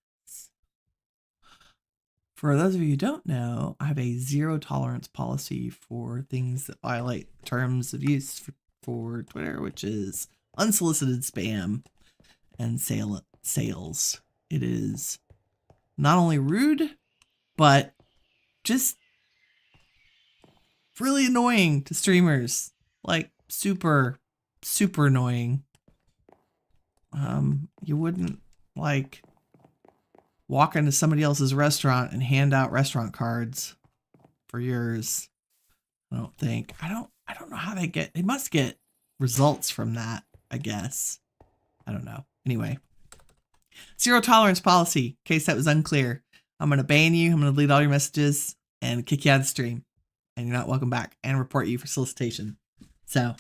For those of you who don't know, I have a zero tolerance policy for things that violate terms of use for Twitter, which is unsolicited spam and sales. It is not only rude, but just really annoying to streamers. Like super, super annoying. You wouldn't like walk into somebody else's restaurant and hand out restaurant cards for yours. I don't think. I don't know how they must get results from that, I guess. I don't know. Anyway. Zero tolerance policy, in case that was unclear. I'm going to ban you. I'm going to delete all your messages and kick you out of the stream. And you're not welcome back, and report you for solicitation. So,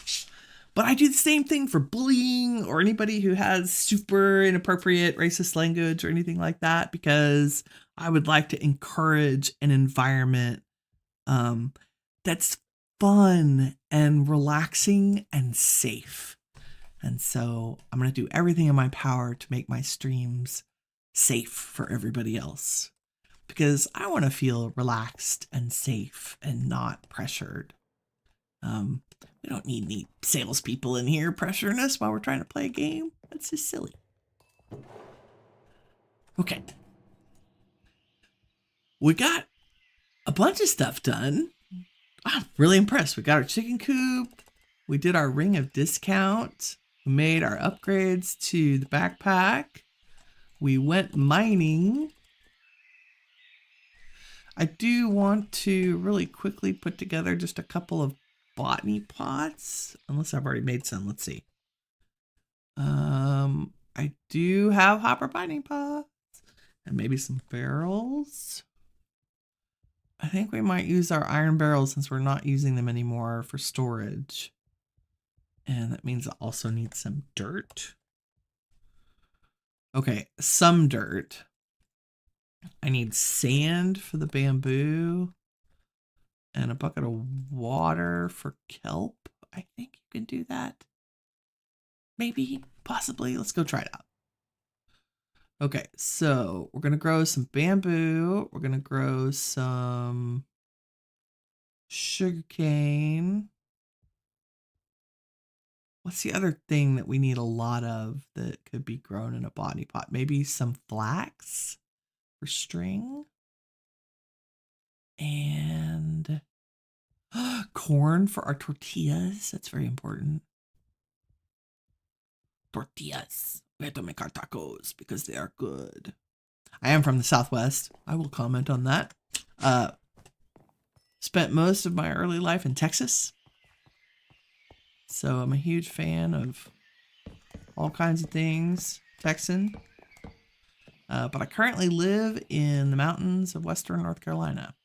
but I do the same thing for bullying or anybody who has super inappropriate racist language or anything like that, because I would like to encourage an environment that's fun and relaxing and safe. And so I'm going to do everything in my power to make my streams safe for everybody else, because I want to feel relaxed and safe and not pressured. We don't need any salespeople in here pressuring us while we're trying to play a game. That's just silly. Okay. We got a bunch of stuff done. I'm really impressed. We got our chicken coop. We did our ring of discount. We made our upgrades to the backpack. We went mining. I do want to really quickly put together just a couple of botany pots, unless I've already made some. Let's see. I do have hopper botany pots and maybe some barrels. I think we might use our iron barrels since we're not using them anymore for storage. And that means I also need some dirt. Okay, some dirt. I need sand for the bamboo and a bucket of water for kelp. I think you can do that. Maybe, possibly. Let's go try it out. Okay, so we're going to grow some bamboo. We're going to grow some sugarcane. What's the other thing that we need a lot of that could be grown in a botany pot? Maybe some flax for string. And corn for our tortillas. That's very important. Tortillas. We have to make our tacos because they are good. I am from the Southwest. I will comment on that. Spent most of my early life in Texas. So I'm a huge fan of all kinds of things Texan. But I currently live in the mountains of Western North Carolina,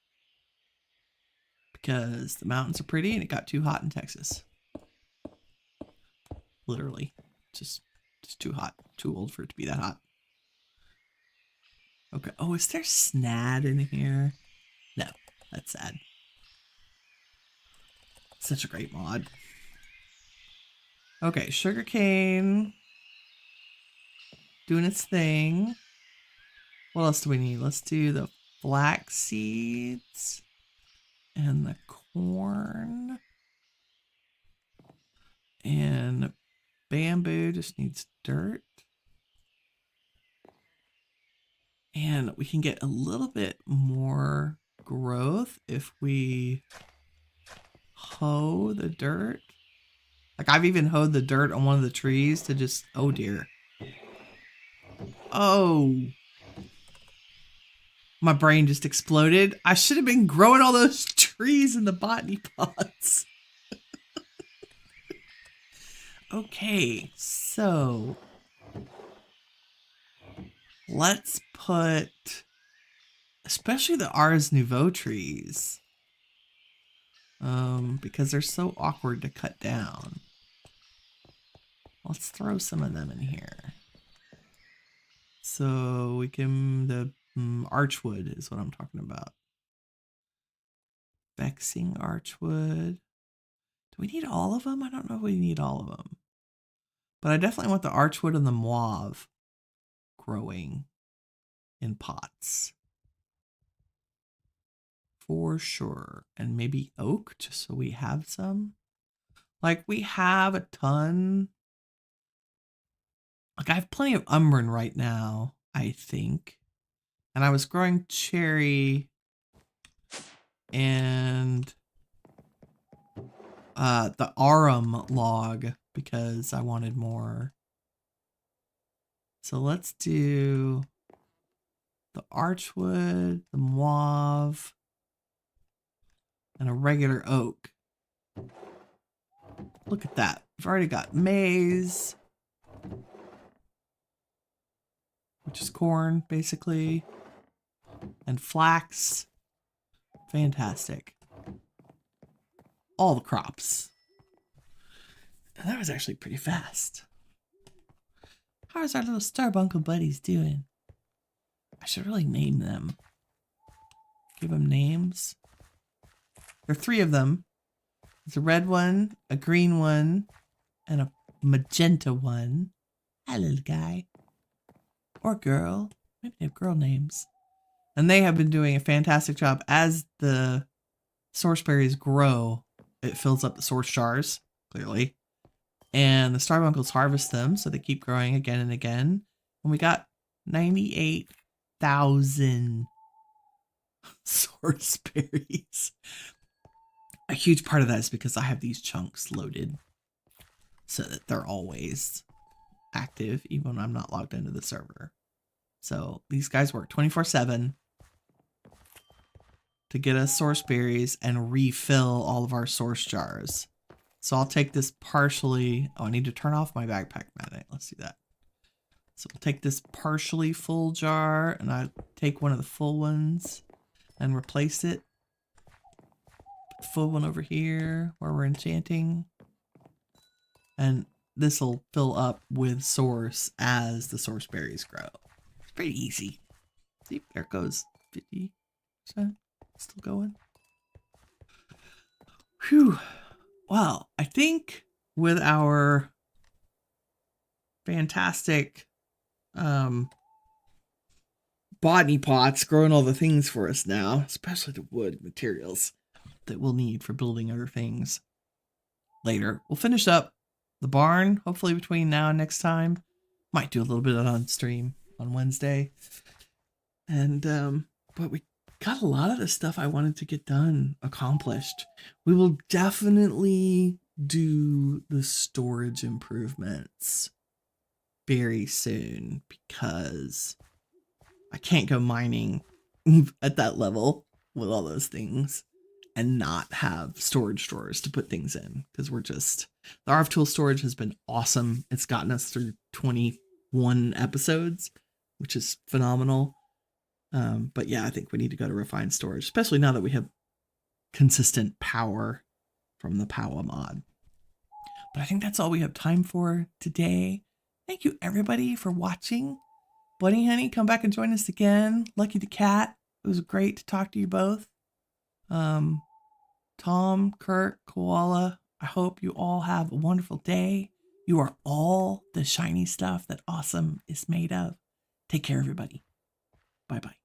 because the mountains are pretty and it got too hot in Texas. Literally. Just too hot. Too old for it to be that hot. Okay. Oh, is there snad in here? No, that's sad. Such a great mod. Okay, sugarcane doing its thing. What else do we need? Let's do the flax seeds and the corn. And bamboo just needs dirt. And we can get a little bit more growth if we hoe the dirt. Like, I've even hoed the dirt on one of the trees to just, oh dear. Oh. My brain just exploded. I should have been growing all those trees in the botany pots. Okay, so let's put, especially the Ars Nouveau trees, because they're so awkward to cut down. Let's throw some of them in here. So we can, the archwood is what I'm talking about. Vexing archwood. Do we need all of them? I don't know if we need all of them. But I definitely want the archwood and the mauve growing in pots. For sure. And maybe oak, just so we have some. Like, we have a ton Like I have plenty of Umbran right now, I think. And I was growing cherry and the arum log because I wanted more. So let's do the archwood, the mauve, and a regular oak. Look at that. We've already got maize, which is corn, basically, and flax. Fantastic. All the crops. And that was actually pretty fast. How's our little Starbuncle buddies doing? I should really name them. Give them names. There are 3 of them. There's a red one, a green one, and a magenta one. Hi, little guy. Or girl. Maybe they have girl names. And they have been doing a fantastic job. As the source berries grow, it fills up the source jars, clearly. And the Starbunkles harvest them, so they keep growing again and again. And we got 98,000 source berries. A huge part of that is because I have these chunks loaded so that they're always active, even when I'm not logged into the server. So these guys work 24/7 to get us source berries and refill all of our source jars. So I'll take this partially. Oh, I need to turn off my backpack magnet. Let's do that. So we'll take this partially full jar and I take one of the full ones and replace it. Full one over here where we're enchanting. And this will fill up with source as the source berries grow. It's pretty easy. See, there it goes. 50%. Still going. Whew. Well, I think with our fantastic botany pots growing all the things for us now, especially the wood materials that we'll need for building other things later. We'll finish up the barn, hopefully between now and next time. Might do a little bit on stream on Wednesday. And, but we got a lot of the stuff I wanted to get done accomplished. We will definitely do the storage improvements very soon because I can't go mining at that level with all those things and not have storage drawers to put things in, because we're just, the RF tool storage has been awesome. It's gotten us through 21 episodes, which is phenomenal. But yeah, I think we need to go to refined storage, especially now that we have consistent power from the Power mod. But I think that's all we have time for today. Thank you everybody for watching. Bunny Honey, come back and join us again. Lucky the Cat, it was great to talk to you both. Tom, Kurt, Koala, I hope you all have a wonderful day. You are all the shiny stuff that awesome is made of. Take care, everybody. Bye-bye.